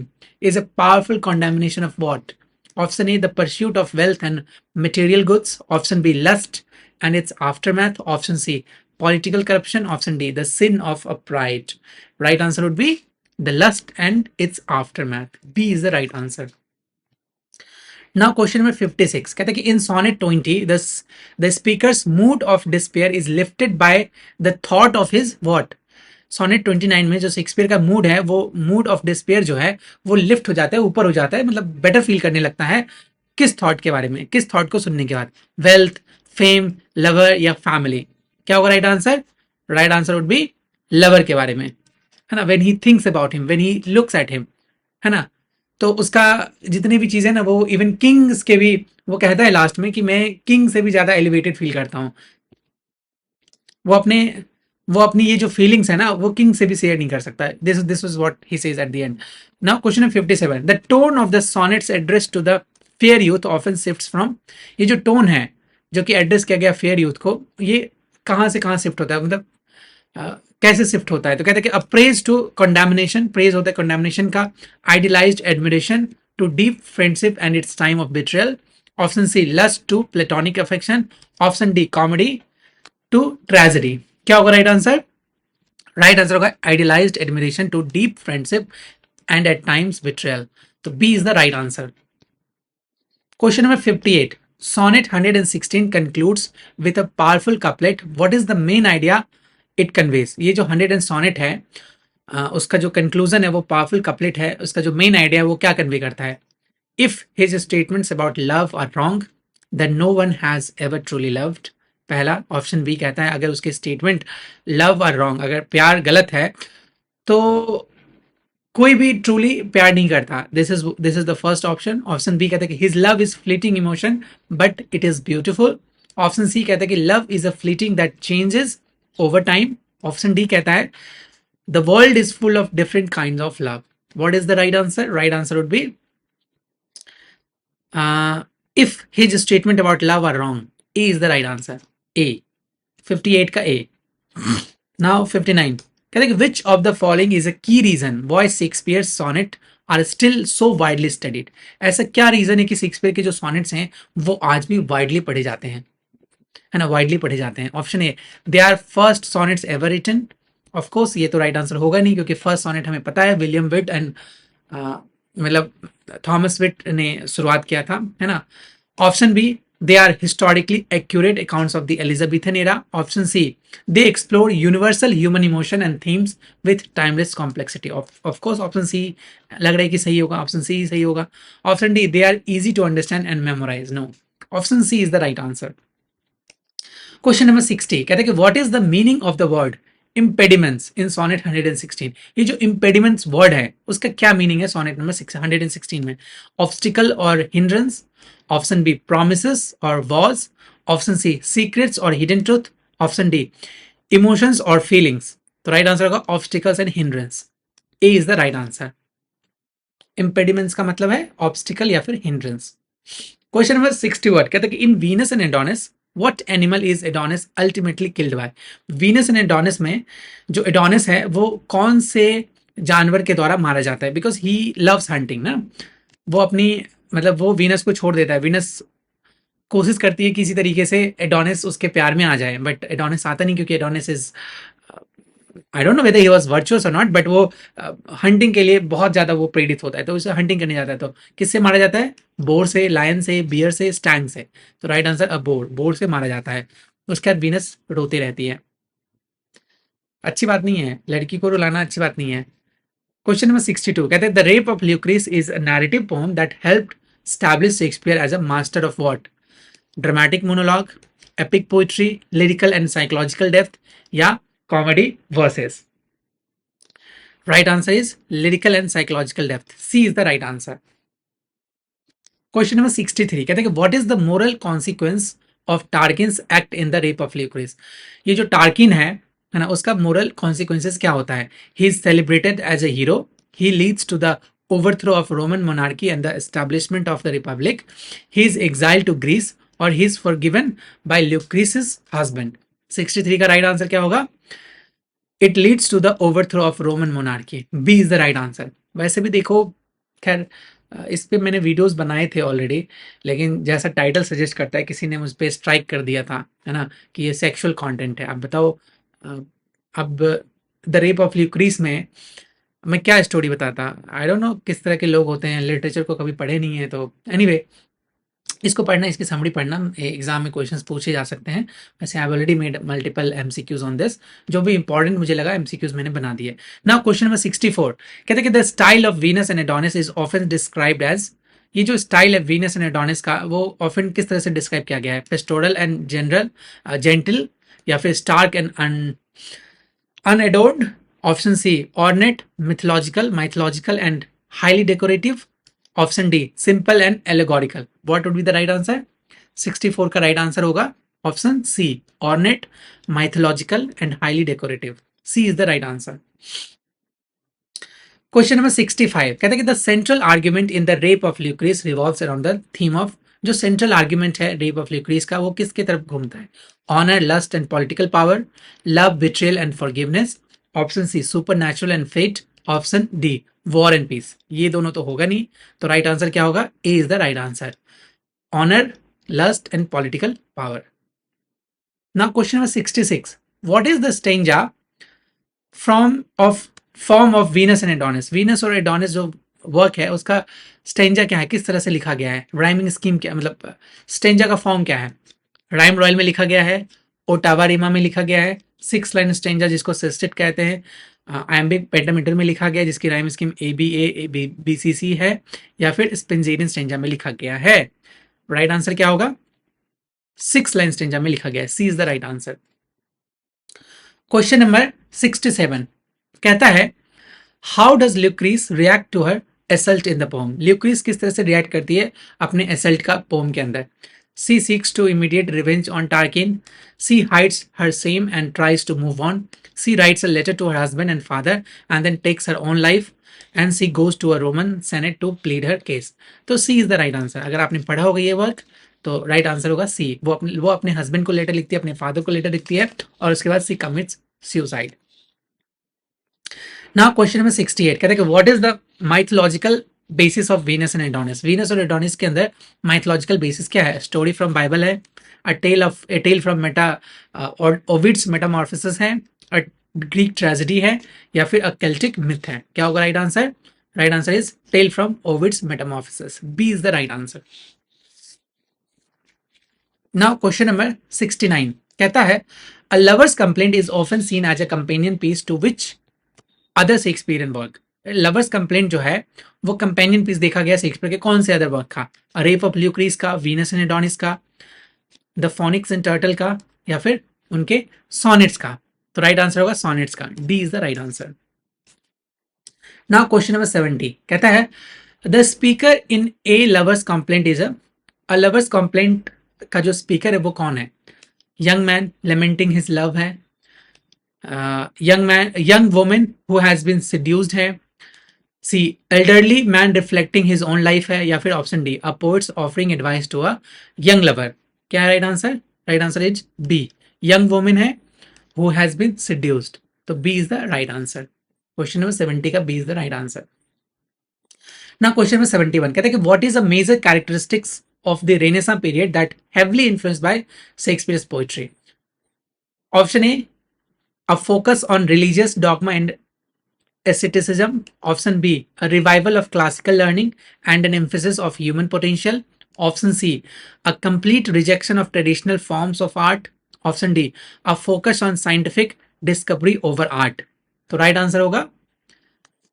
is a powerful condemnation of what? Option A, the pursuit of wealth and material goods, option B, lust and its aftermath, option C, political corruption, option D, the sin of a pride. Right answer would be the lust and its aftermath. B is the right answer. Now question number 56 कहते हैं कि in sonnet 20 the speaker's mood of despair is lifted by the thought of his what? Sonnet 29 में जो Shakespeare का mood है, वो mood off despair जो है वो लिफ्ट हो जाता है, ऊपर हो जाता है, मतलब बेटर फील करने लगता है, किस थॉट के बारे में, किस थॉट को सुनने के बाद? वेल्थ, फेम, लवर या फैमिली? क्या होगा right answer? Right answer would B lover के बारे में, है ना, when he thinks about him, when he looks at him, है ना, तो उसका जितनी भी चीजें ना, वो इवन किंग्स के भी, वो कहता है लास्ट में कि मैं किंग से भी ज्यादा एलिवेटेड फील करता हूँ, वो अपनी ये जो फीलिंग्स है ना, वो किंग से भी शेयर नहीं कर सकता। This was what he says at the end. Now question number 57 the tone of the sonnets address to the fair youth often shifts from, ये जो टोन है जो कि एड्रेस किया गया फेयर यूथ को, ये कहाँ से कहाँ शिफ्ट होता है, मतलब कैसे शिफ्ट होता है? तो कहते हैं कि अप्रेज टू कंडेमनेशन, प्रेज होता है कंडेमनेशन का, idealised admiration to deep friendship and its time of betrayal, option C lust to platonic affection, option D comedy to tragedy. क्या होगा राइट आंसर? राइट आंसर होगा idealised admiration to deep friendship and at times betrayal, तो B is the right answer. Question number 58 sonnet 116 concludes with a powerful couplet, what is the main idea it conveys? ये जो 100 sonnet है उसका जो conclusion है वो powerful couplet है, उसका जो मेन आइडिया है वो क्या कन्वे करता है? If his statements about love are wrong, then no one has ever truly loved, पहला ऑप्शन बी कहता है अगर उसके स्टेटमेंट लव आर रॉन्ग, अगर प्यार गलत है तो कोई भी ट्रूली प्यार नहीं करता। This is the first option. Option B कहता है कि his love is fleeting emotion but it is beautiful. Option C कहता है कि love is a fleeting that changes over time. Option D कहता है the world is full of different kind of love. What is the right answer? Right answer would be if his statement about love are wrong, A is the right answer. A. 58 का A. Now 59. कहते हैं कि which of the following is a key reason why Shakespeare's sonnet are still so widely studied? ऐसा क्या reason है कि Shakespeare के जो सॉनेट्स हैं वो आज भी वाइडली पढ़े जाते हैं, है ना, वाइडली पढ़े जाते हैं। Option A, they are first sonnets ever written. Of course ये तो राइट आंसर होगा नहीं, क्योंकि फर्स्ट सॉनेट हमें पता है विलियम विट एंड मतलब थॉमस विट ने शुरुआत किया था, है ना। Option B, they are historically accurate accounts of the Elizabethan era. Option C, they explore universal human emotion and themes with timeless complexity. Of course option C लग रहा है कि सही होगा, ऑप्शन सी सही होगा। Option D, they are easy to understand and memorise. No, option C is the right answer. Question number 60 कहते हैं कि what is the meaning of the word impediments in sonnet 116? ये जो इम्पेडिमेंट्स वर्ड है उसका क्या मीनिंग है sonnet number 116 में? ऑब्स्टिकल और हिंड्रेंस। ऑप्शन बी, प्रोमिसेस और वॉज। ऑप्शन सी, सीक्रेट्स और hidden truth. Option D, emotions और फीलिंग्स। तो राइट आंसर होगा obstacles and hindrance. A is the right answer. Impediments का मतलब है ऑब्स्टिकल या फिर हिंड्रेंस। क्वेश्चन नंबर 61 कहते हैं कि in Venus and Adonis what animal is Adonis ultimately killed by? Venus and Adonis में जो एडोनिस है वो कौन से जानवर के द्वारा मारा जाता है? बिकॉज ही लव्स हंटिंग ना, वो अपनी मतलब वो वीनस को छोड़ देता है। वीनस कोशिश करती है किसी तरीके से एडोनिस उसके प्यार में आ जाए, बट एडोनिस आता नहीं, क्योंकि Adonis is I don't know weather he was virtuous और नॉट, बट वो हंटिंग के लिए बहुत ज्यादा वो प्रेरित होता है, तो उसे हंटिंग करने जाता है। तो किससे मारा जाता है? बोर से, लायन से, बियर से, स्टैंग से। तो राइट आंसर अब बोर से मारा जाता है। उसके बाद वीनस रोती रहती है। अच्छी बात नहीं है, लड़की को रुलाना अच्छी बात नहीं है। क्वेश्चन नंबर 62 कहते हैं the rape of Lucrece is a narrative poem that helped establish Shakespeare as a master of what? Dramatic monologue, epic poetry, lyrical and psychological depth, या comedy verses? Right answer is lyrical and psychological depth. C is the right answer. Question number 63 कहते हैं कि what is the moral consequence of Tarquin's act in the rape of Lucrece? ये जो टार्किन है ना, उसका moral consequences क्या होता है? He is celebrated as a hero, he leads to the overthrow of Roman monarchy and the establishment of the republic, he is exiled to Greece, or he is forgiven by Lucrece's husband। 63 का right answer क्या होगा? It leads to the overthrow of Roman monarchy. B is the right answer. वैसे भी देखो, खैर इस पे मैंने वीडियोस बनाए थे ऑलरेडी, लेकिन जैसा टाइटल सजेस्ट करता है, किसी ने मुझ पे स्ट्राइक कर दिया था, है ना, कि ये सेक्सुअल कंटेंट है। अब बताओ, अब द रेप ऑफ ल्यूक्रीस में मैं क्या स्टोरी बताता? आई डोंट नो किस तरह के लोग होते हैं, लिटरेचर को कभी पढ़े नहीं है। तो एनीवे, इसको पढ़ना, इसकी समरी पढ़ना, एग्जाम में क्वेश्चंस पूछे जा सकते हैं। वैसे आई have already made multiple MCQs on this, जो भी इंपॉर्टेंट मुझे लगा एमसीक्यूज मैंने बना दिए। नाउ क्वेश्चन नंबर 64 कहते हैं कि the style of Venus and Adonis is often described as. ये जो स्टाइल है वीनस एंड एडोनिस का, वो ऑफन किस तरह से डिस्क्राइब किया गया है? पेस्टोरल एंड जनरल, जेंटल, या फिर stark and unadorned? Option C, ornate, mythological and highly decorative। Option D, simple and allegorical. What would be the right answer? 64 का राइट आंसर होगा option C, ornate, mythological and highly decorative. C is the right answer. Question number 65 कहते हैं कि the central argument in the rape of Lucrece revolves around the theme of. जो central argument है rape of Lucrece का, वो किसके तरफ घूमता है? Honour, lust and political power, love, betrayal and forgiveness. Option C, super natural and fate. Option D, war and peace. ये दोनों तो होगा नहीं, तो राइट आंसर क्या होगा? A is the right answer, honour, lust and political power. Now question number 66, what is the stanza form of Venus and Adonis? Venus और Adonis जो वर्क है उसका स्टेंजा क्या है, किस तरह से लिखा गया है? राइमिंग स्कीम क्या, मतलब स्टेंजा का फॉर्म क्या है? राइम रॉयल में लिखा गया है, ओटावा रिमा में लिखा गया है, 6 लाइन स्टेंजा जिसको सिस्टेट कहते हैं, आयम्बिक पेंटामीटर में लिखा गया जिसकी राइम स्कीम ABA है, या फिर स्पेंजेरियन स्टेंजा में लिखा गया है? राइट आंसर क्या होगा? 6 लाइन स्टेंजा में लिखा गया है। C is the right answer. Question number 67 कहता है how does Lucrece react to her assault in the poem. Lucrece किस तरह से रिएक्ट करती है अपने एसल्ट का पोम के अंदर। She seeks to immediate revenge on Tarquin, she hides her shame and tries to move on, she writes a letter to her husband and father and then takes her own life, and she goes to a Roman senate to plead her case. तो C is the right answer. अगर आपने पढ़ा होगा ये work तो right answer होगा सी। वो अपने हस्बैंड को लेटर लिखती है, अपने फादर को लेटर लिखती है और उसके बाद she commits suicide. Now question number 68 कहते हैं कि what is the mythological basis of Venus and Adonis. Venus और एडोनिस के अंदर माइथोलॉजिकल बेसिस क्या है? स्टोरी फ्रॉम बाइबल है, अ टेल फ्रॉम ओविड्स मेटामॉर्फोसिस है, अ ग्रीक ट्रेजेडी है, या फिर अ केल्टिक मिथ है। क्या होगा right answer? Right answer is tale from Ovid's Metamorphosis. B is the right answer. Now question number 69 कहता है a lover's complaint is often seen as a companion piece to which other Shakespearean work. Lover's complaint जो है वो companion piece देखा गया Shakespeare के कौन से अदर वर्क का? रेप ऑफ ल्यूक्रीस का, वीनस एंड एडोनिस का, द फोनिक्स एंड टर्टल का, या फिर उनके सोनेट्स का। तो राइट आंसर होगा सोनेट्स का। D is the right answer. Now question number 70 कहता है the speaker in a lover's complaint is a lover's complaint का जो स्पीकर है वो कौन है? Young man lamenting his love है, young woman who has been seduced है, C elderly man reflecting his own life है, या फिर option D a poet's offering advice to a young lover. क्या है right answer? Right answer is B, young woman है who has been seduced। तो B is the right answer. Question number 70 का B is the right answer. ना question number 71 कहते हैं कि what is a major characteristics of the Renaissance period that heavily influenced by Shakespeare's poetry. Option A a focus on religious dogma and asceticism. Option B, a revival of classical learning and an emphasis of human potential. Option C, a complete rejection of traditional forms of art. Option D, a focus on scientific discovery over art. तो right answer होगा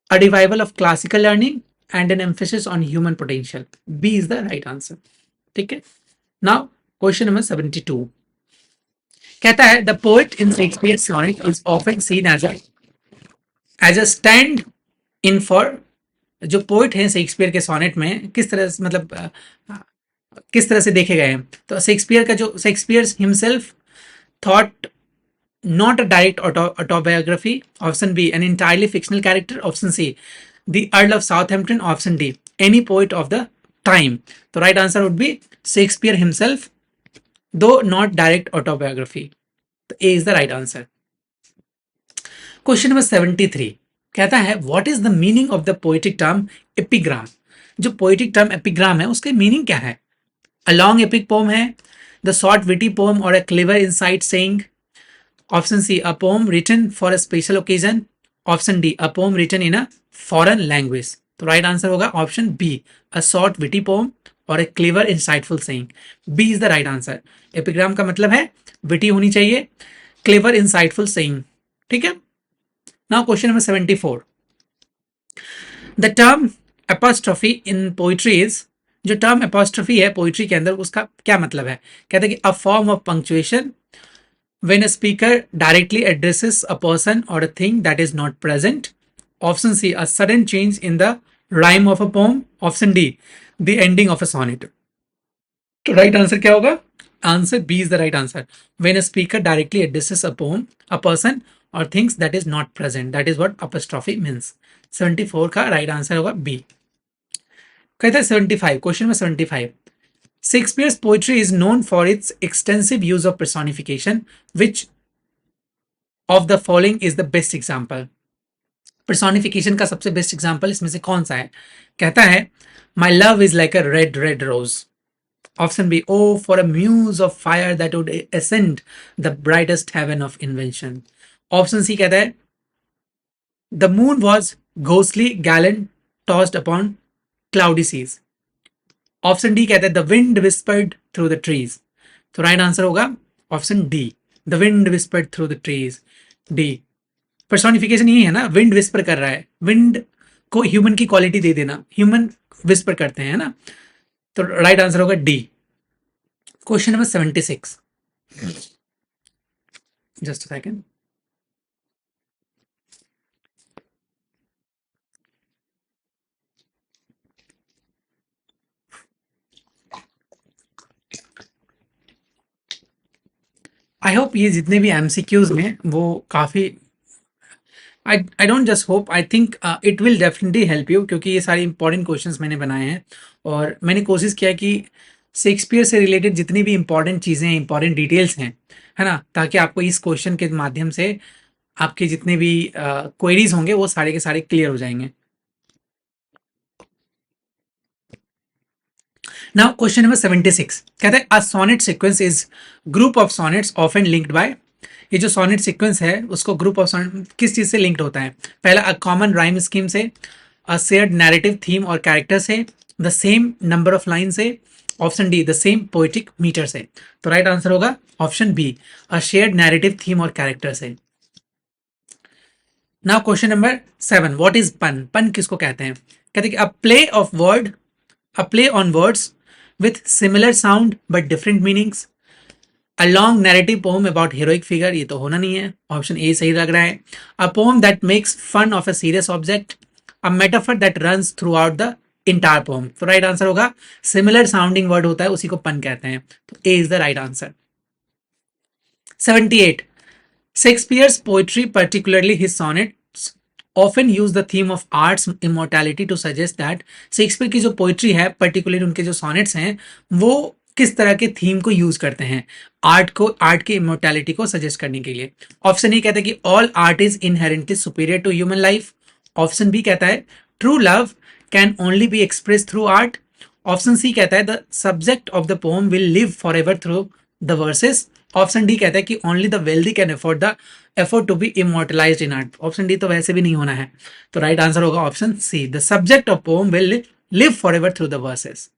a revival of classical learning and an emphasis on human potential. B is the right answer. ठीक है। Now question number 72 कहता है the poet in Shakespeare sonnet is often seen as a stand in for. जो poet हैं Shakespeare के sonnet में किस तरह से मतलब किस तरह से देखे गए हैं? तो शेक्सपियर का जो Shakespeare himself though not a direct autobiography. Option B an entirely fictional character. Option C the earl of Southampton. Option D any poet of the time. तो right answer would be Shakespeare himself though not direct autobiography. तो A is the right answer. Question number 73 कहता है what is the meaning of the poetic term epigram? जो poetic term epigram है उसके meaning क्या है? A long epic poem है, the short witty poem or a clever insight saying. Option C, a poem written for a special occasion. Option D, a poem written in a foreign language. तो right answer होगा option B, a short witty poem और a clever insightful saying. B is the right answer. Epigram का मतलब है witty होनी चाहिए, clever insightful saying. ठीक है। Now question number 74 the term apostrophe in poetry is. जो टर्म एपोस्ट्रोफी है पोइट्री के अंदर उसका क्या मतलब है? कहते हैं कि a form of punctuation when a speaker directly addresses a person or a thing that is not present. Option C, a sudden change in the rhyme of a poem. Option D, the ending of a sonnet. तो right answer क्या होगा? Answer B is the right answer. when a speaker directly addresses a poem, a person or things that is not present, that is what apostrophe means. 74 का right answer होगा B. कहता है 75 question में 75 Shakespeare's poetry is known for its extensive use of personification. Which of the following is the best example? Personification का सबसे best example इसमें से कौन सा है? कहता है My love is like a red, red rose. Option B, oh, for a muse of fire that would ascend the brightest heaven of invention. Option C कहता है The moon was ghostly gallant tossed upon cloudy seas. Option D कहते हैं the wind whispered through the trees. तो right answer होगा option D, the wind whispered through the trees. D personification यही है ना, wind whisper कर रहा है, विंड को ह्यूमन की क्वालिटी दे देना, ह्यूमन विस्पर करते हैं ना। तो राइट आंसर होगा D. Question number 76, just a second. I hope ये जितने भी एमसीक्यूज हैं वो काफ़ी, I don't just hope, I think it will definitely help you, क्योंकि ये सारे इंपॉर्टेंट क्वेश्चंस मैंने बनाए हैं और मैंने कोशिश किया कि शेक्सपियर से रिलेटेड जितनी भी इंपॉर्टेंट चीज़ें हैं, इंपॉर्टेंट डिटेल्स हैं, है ना, ताकि आपको इस क्वेश्चन के माध्यम से आपके जितने भी क्वेरीज होंगे वो सारे के सारे क्लियर हो जाएंगे. नाउ क्वेश्चन नंबर 76 कहते हैं a sonnet sequence is group of sonnets often linked by. ये जो सोनेट सीक्वेंस है उसको ग्रुप ऑफ सोनेट किस चीज से लिंक्ड होता है? पहला अ कॉमन राइम स्कीम से, अ शेयर्ड नैरेटिव थीम और कैरेक्टर से, the same number of line से, option D the same poetic meter से. तो राइट आंसर होगा option B, a shared narrative theme और कैरेक्टर से. Now question number 7, what is pun? Pun किसको कहते हैं? कहते हैं कि a play on words with similar sound but different meanings. A long narrative poem about heroic figure, ये तो होना नहीं है, ऑप्शन ए सही लग रहा है. A poem that makes fun of a serious object. A metaphor that runs throughout the entire poem. तो राइट आंसर होगा सिमिलर साउंडिंग वर्ड होता है उसी को पन कहते हैं, तो A is the right answer. 78, Shakespeare's poetry, particularly his sonnets, often use the theme of art's immortality to suggest that Shakespeare की जो पोइट्री है, पर्टिकुलरली उनके जो सॉनेट्स हैं, वो किस तरह के थीम को यूज करते हैं आर्ट की इमोर्टैलिटी को सजेस्ट करने के लिए. ऑप्शन ए कहता है कि all art is inherently superior to human life. Option B कहता है true love can only be express through art. Option C कहता है the subject of the poem will live for ever through the verses. Option D कहता है कि only the wealthy can afford to be immortalised in art. Option D तो वैसे भी नहीं होना है, तो राइट आंसर होगा option C, the subject of poem will live for ever through the verses,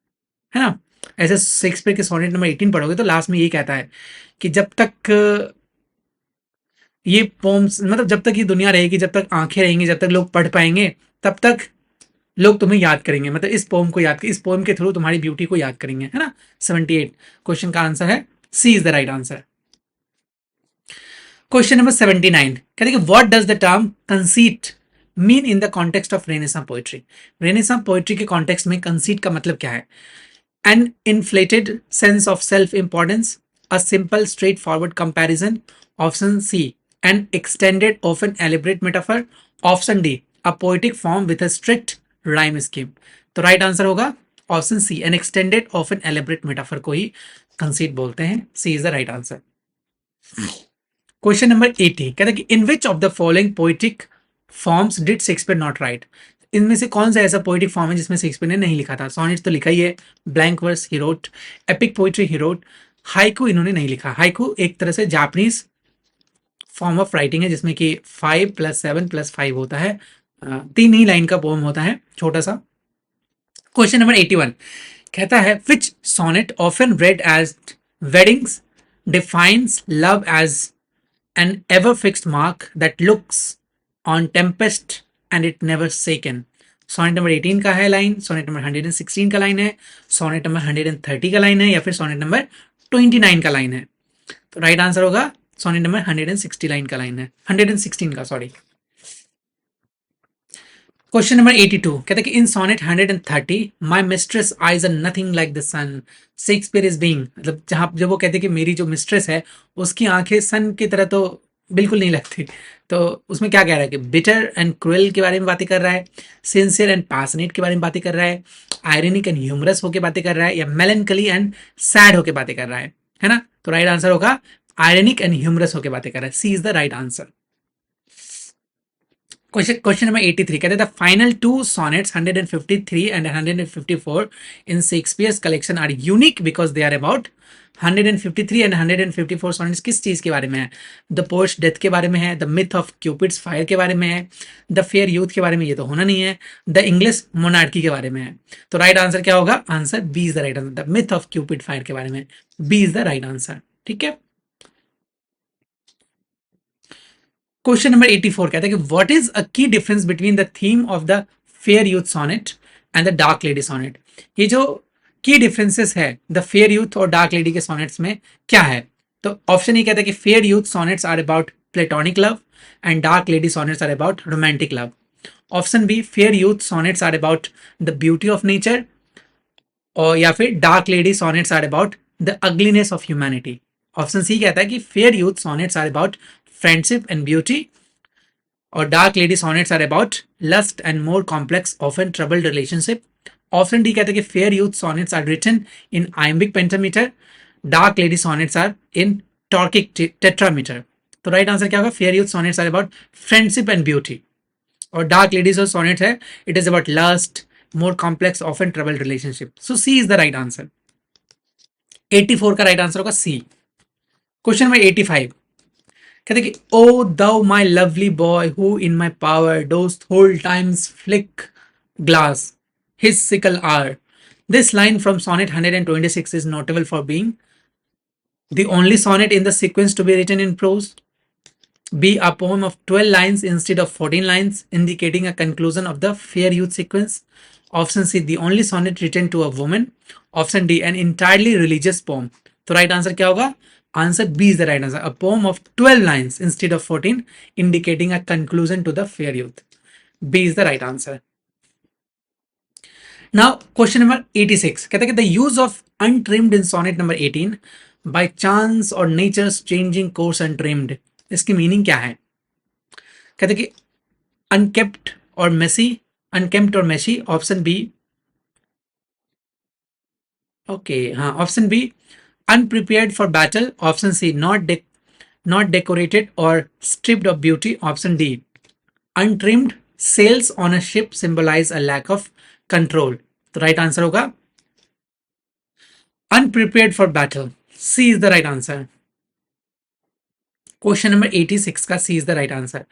है ना. ऐसे शेक्सपियर के सोनेट नंबर 18 पढ़ोगे तो लास्ट में ये कहता है कि जब तक ये पोम्स, मतलब जब तक ये दुनिया रहेगी, जब तक आंखें रहेंगी, जब तक लोग पढ़ पाएंगे, तब तक लोग तुम्हें याद करेंगे, मतलब इस पोम को याद, इस पोम के थ्रू तुम्हारी ब्यूटी को याद करेंगे, है ना. 78 क्वेश्चन का आंसर है C is the right answer. Question number 79 कहते हैं कि what does the term conceit mean in the context of Renaissance poetry. Renaissance poetry के कॉन्टेक्स्ट में कंसीट का मतलब क्या है? An inflated sense of self-importance, a simple, straightforward comparison. Option C, an extended, often elaborate metaphor. Option D, a poetic form with a strict rhyme scheme. तो right answer होगा option C, an extended often elaborate metaphor को ही conceit बोलते हैं. C is the right answer. Question number 80 कहता है कि in which of the following poetic forms did Shakespeare not write. इनमें से कौन सा ऐसा पोएटिक फॉर्म है जिसमें शेक्सपियर ने नहीं लिखा था? सोनेट्स तो लिखा ही है, blank verse he wrote, epic poetry he wrote, haiku इन्होंने नहीं लिखा. हाइकू एक तरह से जापानीज फॉर्म ऑफ राइटिंग है जिसमें कि 5 + 7 + 5 होता है, 3 ही लाइन का पोम होता है, छोटा सा. क्वेश्चन नंबर 81 कहता है which sonnet often read as weddings defines love as an ever fixed mark that looks on tempest and it never shaken. Sonnet number 18 का है लाइन, सोनेट नंबर 116 का लाइन है, सोनेट नंबर 130 का line है, या फिर सोनेट नंबर 29 का line है. तो राइट आंसर होगा सोनेट नंबर 160 लाइन का लाइन है, 116 का, सॉरी. क्वेश्चन नंबर 82 कहते हैं कि in sonnet 130 my mistress eyes are nothing like the sun. Shakespeare is being, मतलब जहाँ जब वो कहते हैं कि मेरी जो मिस्ट्रेस है उसकी आंखें सन की तरह तो बिल्कुल नहीं लगती, तो उसमें क्या कह रहा है कि बिटर एंड क्रुएल के बारे में बातें कर रहा है, सिंसियर एंड पैशनेट के बारे में बातें कर रहा है, आयरनिक एंड ह्यूमरस होकर बातें कर रहा है, या मेलनकली एंड सैड होकर बातें कर रहा है ना. तो राइट आंसर होगा आयरनिक एंड ह्यूमरस होकर बातें कर रहा है. C is the right answer. Question number 83 कहते हैं the final 2 sonnets 153 and 154 in Shakespeare's collection are unique because they are about 153 and 154 sonnets किस चीज के बारे में है? द पोएट्स डेथ के बारे में है, the myth of cupids fire के बारे में है, द फेयर यूथ के बारे में, ये तो होना नहीं है, द इंग्लिश मोनार्की के बारे में है. तो राइट आंसर क्या होगा? Answer B is the right answer, the myth of Cupid fire के बारे में, B is the right answer. ठीक है. क्वेश्चन नंबर 84 कहता है कि what is a key difference between the theme of the fair youth sonnet and the dark lady sonnet. ये जो की डिफरेंसेस है द फेयर यूथ और डार्क लेडी के सोनेट्स में क्या है? तो ऑप्शन ये कहता है कि fair youth sonnets are about platonic love and dark lady sonnets are about romantic love. Option B, fair youth sonnets are about the beauty of nature, और या फिर dark lady sonnets are about the ugliness of humanity. Option C कहता है कि fair youth sonnets are about friendship and beauty, और dark lady sonnets are about lust and more complex often troubled relationship. Option D कहते हैं कि fair youth sonnets are written in iambic pentameter, dark lady sonnets are in trochaic tetrameter. तो right answer क्या होगा? Fair youth sonnets are about friendship and beauty, और dark ladies जो sonnet है it is about lust, more complex often troubled relationship. So C is the right answer. 84 का right answer होगा सी. Question number 85 कहते कि O thou my lovely boy who in my power dost hold time's फ्लिक glass his sickle hour. This line from sonnet 126 is notable for being the only sonnet in the sequence to be written in prose, B, a poem of 12 lines instead of 14 lines, indicating a conclusion of the fair youth sequence. Option C, the only sonnet written to a woman. Option D, an entirely religious poem. तो right answer क्या होगा? Answer B is the right answer. A poem of 12 lines instead of 14, indicating a conclusion to the fair youth. B is the right answer. Now, question number 86. कहता है कि the use of untrimmed in sonnet number 18, by chance or nature's changing course untrimmed, इसकी meaning क्या है? कहते कि unkept और messy, unkempt और मेसी. ऑप्शन बी, ओके हाँ, option B unprepared for battle. Option C not decorated और stripped of beauty. Option D untrimmed sails on a ship symbolise a lack of control. तो right answer होगा unprepared for battle. C is the right answer. Question number 86 का C is the right answer.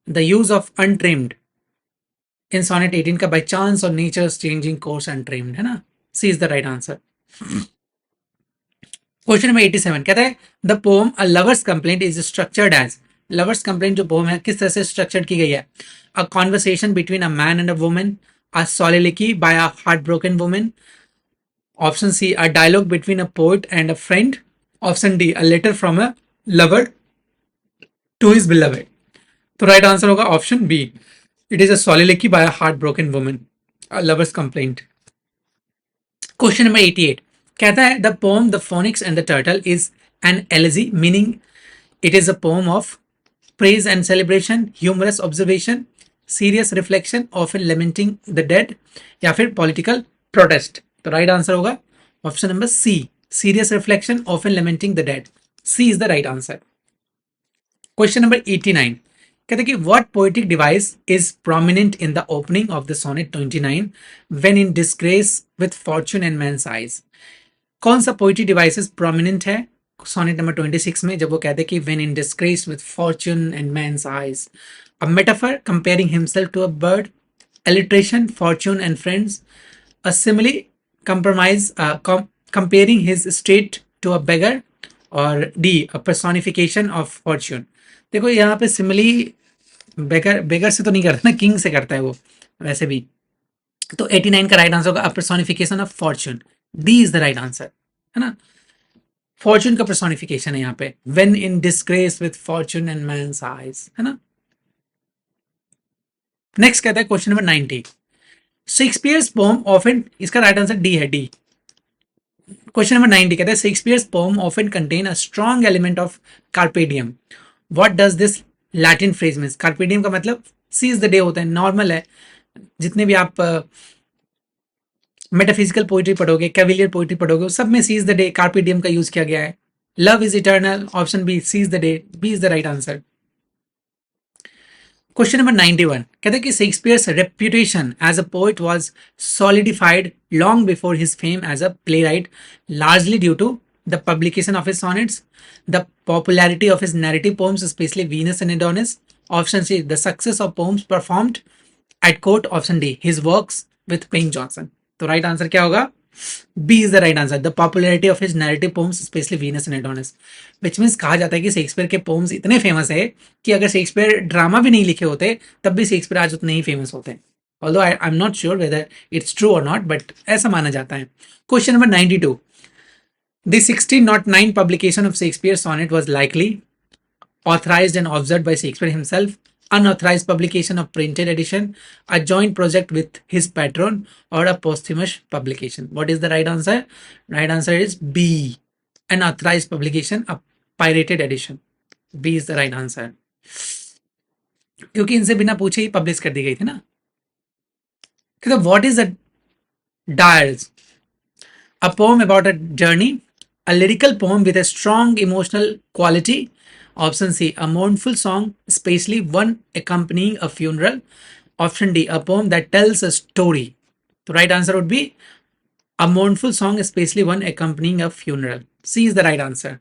The use of untrimmed in sonnet 18 का by chance और nature's changing course untrimmed है ना. C is the right answer. Question number 87 कहता है the poem a lover's complaint is structured as. Lover's complaint जो poem है किस तरह से स्ट्रक्चर्ड की गई है? A conversation between a man and a woman, a soliloquy by a heart broken woman. Option C, a dialogue between a poet and a friend. Option D, a letter from a lover to his beloved. तो right answer होगा option B. It is a soliloquy by a heart broken woman, a lover's complaint. Question number 88 कहता है the poem the phoenix and the turtle is an elegy, meaning it is a poem of praise and celebration, humorous observation, serious reflection, often lamenting the dead, या फिर political protest. तो right answer होगा option number C, serious reflection, often lamenting the dead. C is the right answer. Question number 89 कहते हैं कि what poetic device is prominent in the opening of the sonnet 29 when in disgrace with fortune and man's eyes. कौन सा poetic devices prominent है sonnet number 26 में जब वो कहते हैं कि when in disgrace with fortune and man's eyes, a metaphor comparing himself to a bird, alliteration fortune and friends, a simile compromise comparing his state to a beggar, और D, a personification of fortune. देखो यहाँ पे simile बेगर से तो नहीं करता ना, king से करता है वो वैसे भी. तो 89 का राइट आंसर होगा a personification of fortune. D is the right answer है ना. फॉर्चून का पर्सोनिफिकेशन है यहाँ पे, when in disgrace with fortune and mains eyes है ना. नेक्स्ट कहता है question number 90 Shakespeare's poem often, इसका राइट आंसर डी है, डी. क्वेश्चन नंबर 90 कहता है Shakespeare's poem often contain a strong element of carpe diem. What does this Latin phrase means? Carpe diem का मतलब सीज द डे होता है, नॉर्मल है. जितने भी आप मेटाफिजिकल पोइट्री पढ़ोगे, कैविलियर पोइट्री पढ़ोगे, सब में seize the day carpe diem का यूज किया गया है. Love is eternal. Option B, seize the day. B is the right answer. Question number 91 कहते हैं कि Shakespeare's reputation as a poet was solidified long before his fame as a playwright, largely due to the publication of his sonnets, the popularity of his narrative poems specially Venus and Adonis. Option C, the success of poems performed at court. Option D, his works with Ben Jonson. तो right answer क्या होगा? B is the right answer. The popularity of his narrative poems specially Venus and Adonis, which means कहा जाता है कि Shakespeare के poems इतने famous है कि अगर शेक्सपियर ड्रामा भी नहीं लिखे होते तब भी शेक्सपियर आज उतने ही फेमस होते हैं. although I'm not sure whether it's true or not, but ऐसा माना जाता है. Question number 92. The 1609 publication of Shakespeare's sonnet was likely authorized and observed by Shakespeare himself, unauthorized publication of printed edition, a joint project with his patron, or a posthumous publication. What is the right answer? Right answer is B, an authorized publication, a pirated edition. B is the right answer. क्योंकि इनसे बिना पूछे ही publish कर दी गई थी ना. What is the Dials? A poem about a journey, a lyrical poem with a strong emotional quality. Option C, a mournful song, especially one accompanying a funeral. Option D, a poem that tells a story. The right answer would be a mournful song, especially one accompanying a funeral. C is the right answer.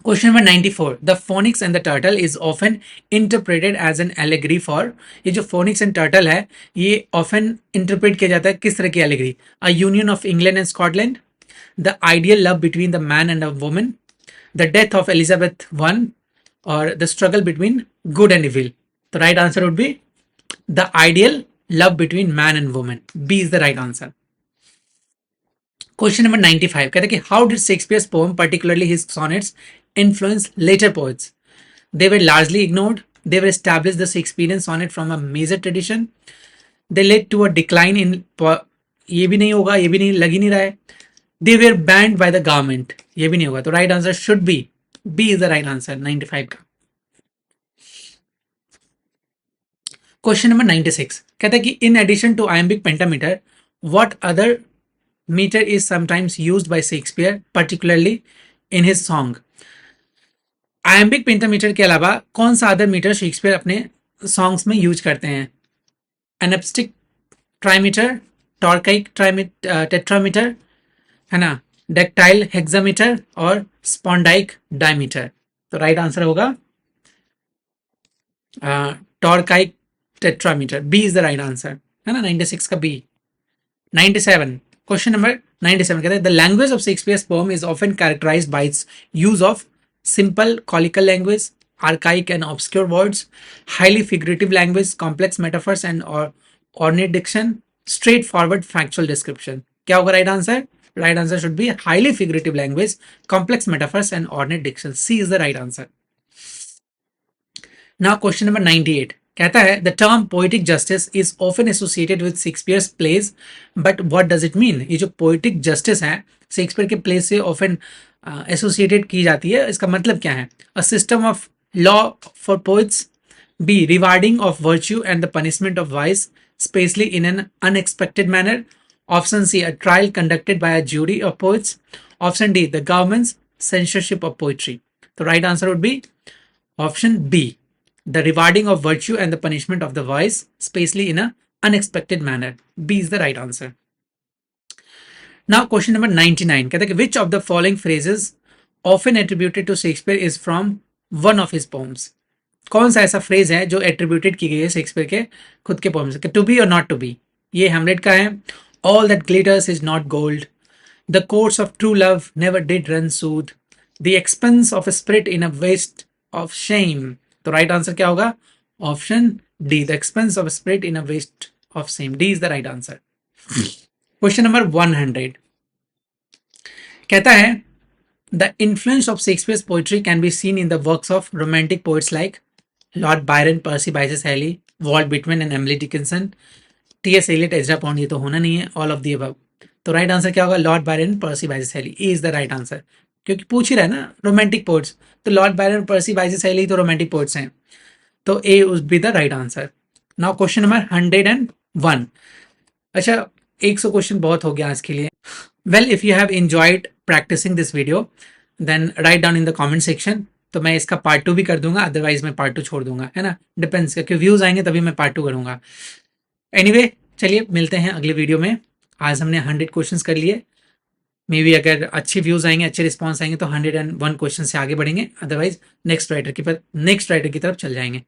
Question number 94. The phoenix and the turtle is often interpreted as an allegory for. ये जो phoenix and turtle है, ये often interpret किया जाता है किस तरह की allegory? A union of England and Scotland, the ideal love between the man and a woman, the death of Elizabeth I, or the struggle between good and evil. The right answer would be the ideal love between man and woman. B is the right answer. Question number 95. कहते हैं कि how did Shakespeare's poem, particularly his sonnets, influence later poets? They were largely ignored. They were established the Shakespearean sonnet from a major tradition. They led to a decline in. ये भी नहीं होगा, ये भी नहीं लग ही नहीं रहा है. They were banned by the government. ये भी नहीं होगा. तो right answer should be B is the right answer. 95 का. Question number 96. कहता है कि in addition to iambic pentameter, what other meter is sometimes used by Shakespeare, particularly in his song? Iambic pentameter के अलावा कौन सा अदर मीटर शेक्सपियर अपने songs में यूज करते हैं? एनेप्टिक ट्राइमीटर, टॉर्काइक टेट्रामीटर, है ना, डेक्टाइल हेक्सामीटर और स्पॉन्डाइक डायमीटर. तो राइट आंसर होगा trochaic tetrameter. B is the right answer, है ना. 96 का बी. 97. क्वेश्चन नंबर 97 कहते हैं the language of Shakespeare's poem is often characterised by its use of simple colloquial language, archaic and obscure words, highly figurative language, complex metaphors and ornate diction, straightforward factual description. क्या होगा right answer? Right answer should be highly figurative language, complex metaphors and ornate diction. C is the right answer. Now question number 98. कहता है the term poetic justice is often associated with Shakespeare's plays, but what does it mean? ये जो poetic justice है Shakespeare के play से often associated की जाती है, इसका मतलब क्या है? A system of law for poets. B, rewarding of virtue and the punishment of vice, specially in an unexpected manner. Option C, a trial conducted by a jury of poets. Option D, the government's censorship of poetry. तो right answer would be option B, the rewarding of virtue and the punishment of the vice, specially in a unexpected manner. B is the right answer. Now question number 99 कहता है कि which of the following phrases often attributed to Shakespeare is from one of his poems? कौन सा ऐसा phrase है जो attributed की गई है शेक्सपियर के खुद के पोएम से? To be or not to be, ये हैमलेट का है. All that glitters is not gold, the course of true love never did run smooth, the expense of spirit in a waste of shame. तो right answer क्या होगा? Option D, the expense of spirit in a waste of shame. D is the right answer. Question number 100 कहता है the influence of Shakespeare's poetry can be seen in the works of romantic poets like Lord Byron, Percy Bysshe Shelley, Walt Whitman and Emily Dickinson, T S. Eliot, Ezra Pound. ये तो होना नहीं है, all of the above. तो right answer क्या होगा? Lord Byron, Percy Bysshe Shelley. A is the right answer, क्योंकि पूछ ही रहा है ना रोमांटिक पोइट्स, तो Lord Byron, Percy Bysshe Shelley तो रोमांटिक पोइट्स हैं, तो A would be the right answer. Now question number 101. अच्छा, 100 क्वेश्चन बहुत हो गया आज के लिए. Well, if you have enjoyed practising this video then write down in the comment section. तो मैं इसका पार्ट 2 भी कर दूंगा, अदरवाइज मैं पार्ट 2 छोड़ दूंगा, है ना. डिपेंड्स, क्योंकि व्यूज आएंगे तभी मैं पार्ट 2 करूंगा. एनीवे, चलिए मिलते हैं अगले वीडियो में. आज हमने 100 क्वेश्चंस कर लिए. मे बी अगर अच्छे व्यूज आएंगे, अच्छे रिस्पॉन्स आएंगे तो 101 क्वेश्चन से आगे बढ़ेंगे, अदरवाइज नेक्स्ट राइटर की तरफ चल जाएंगे.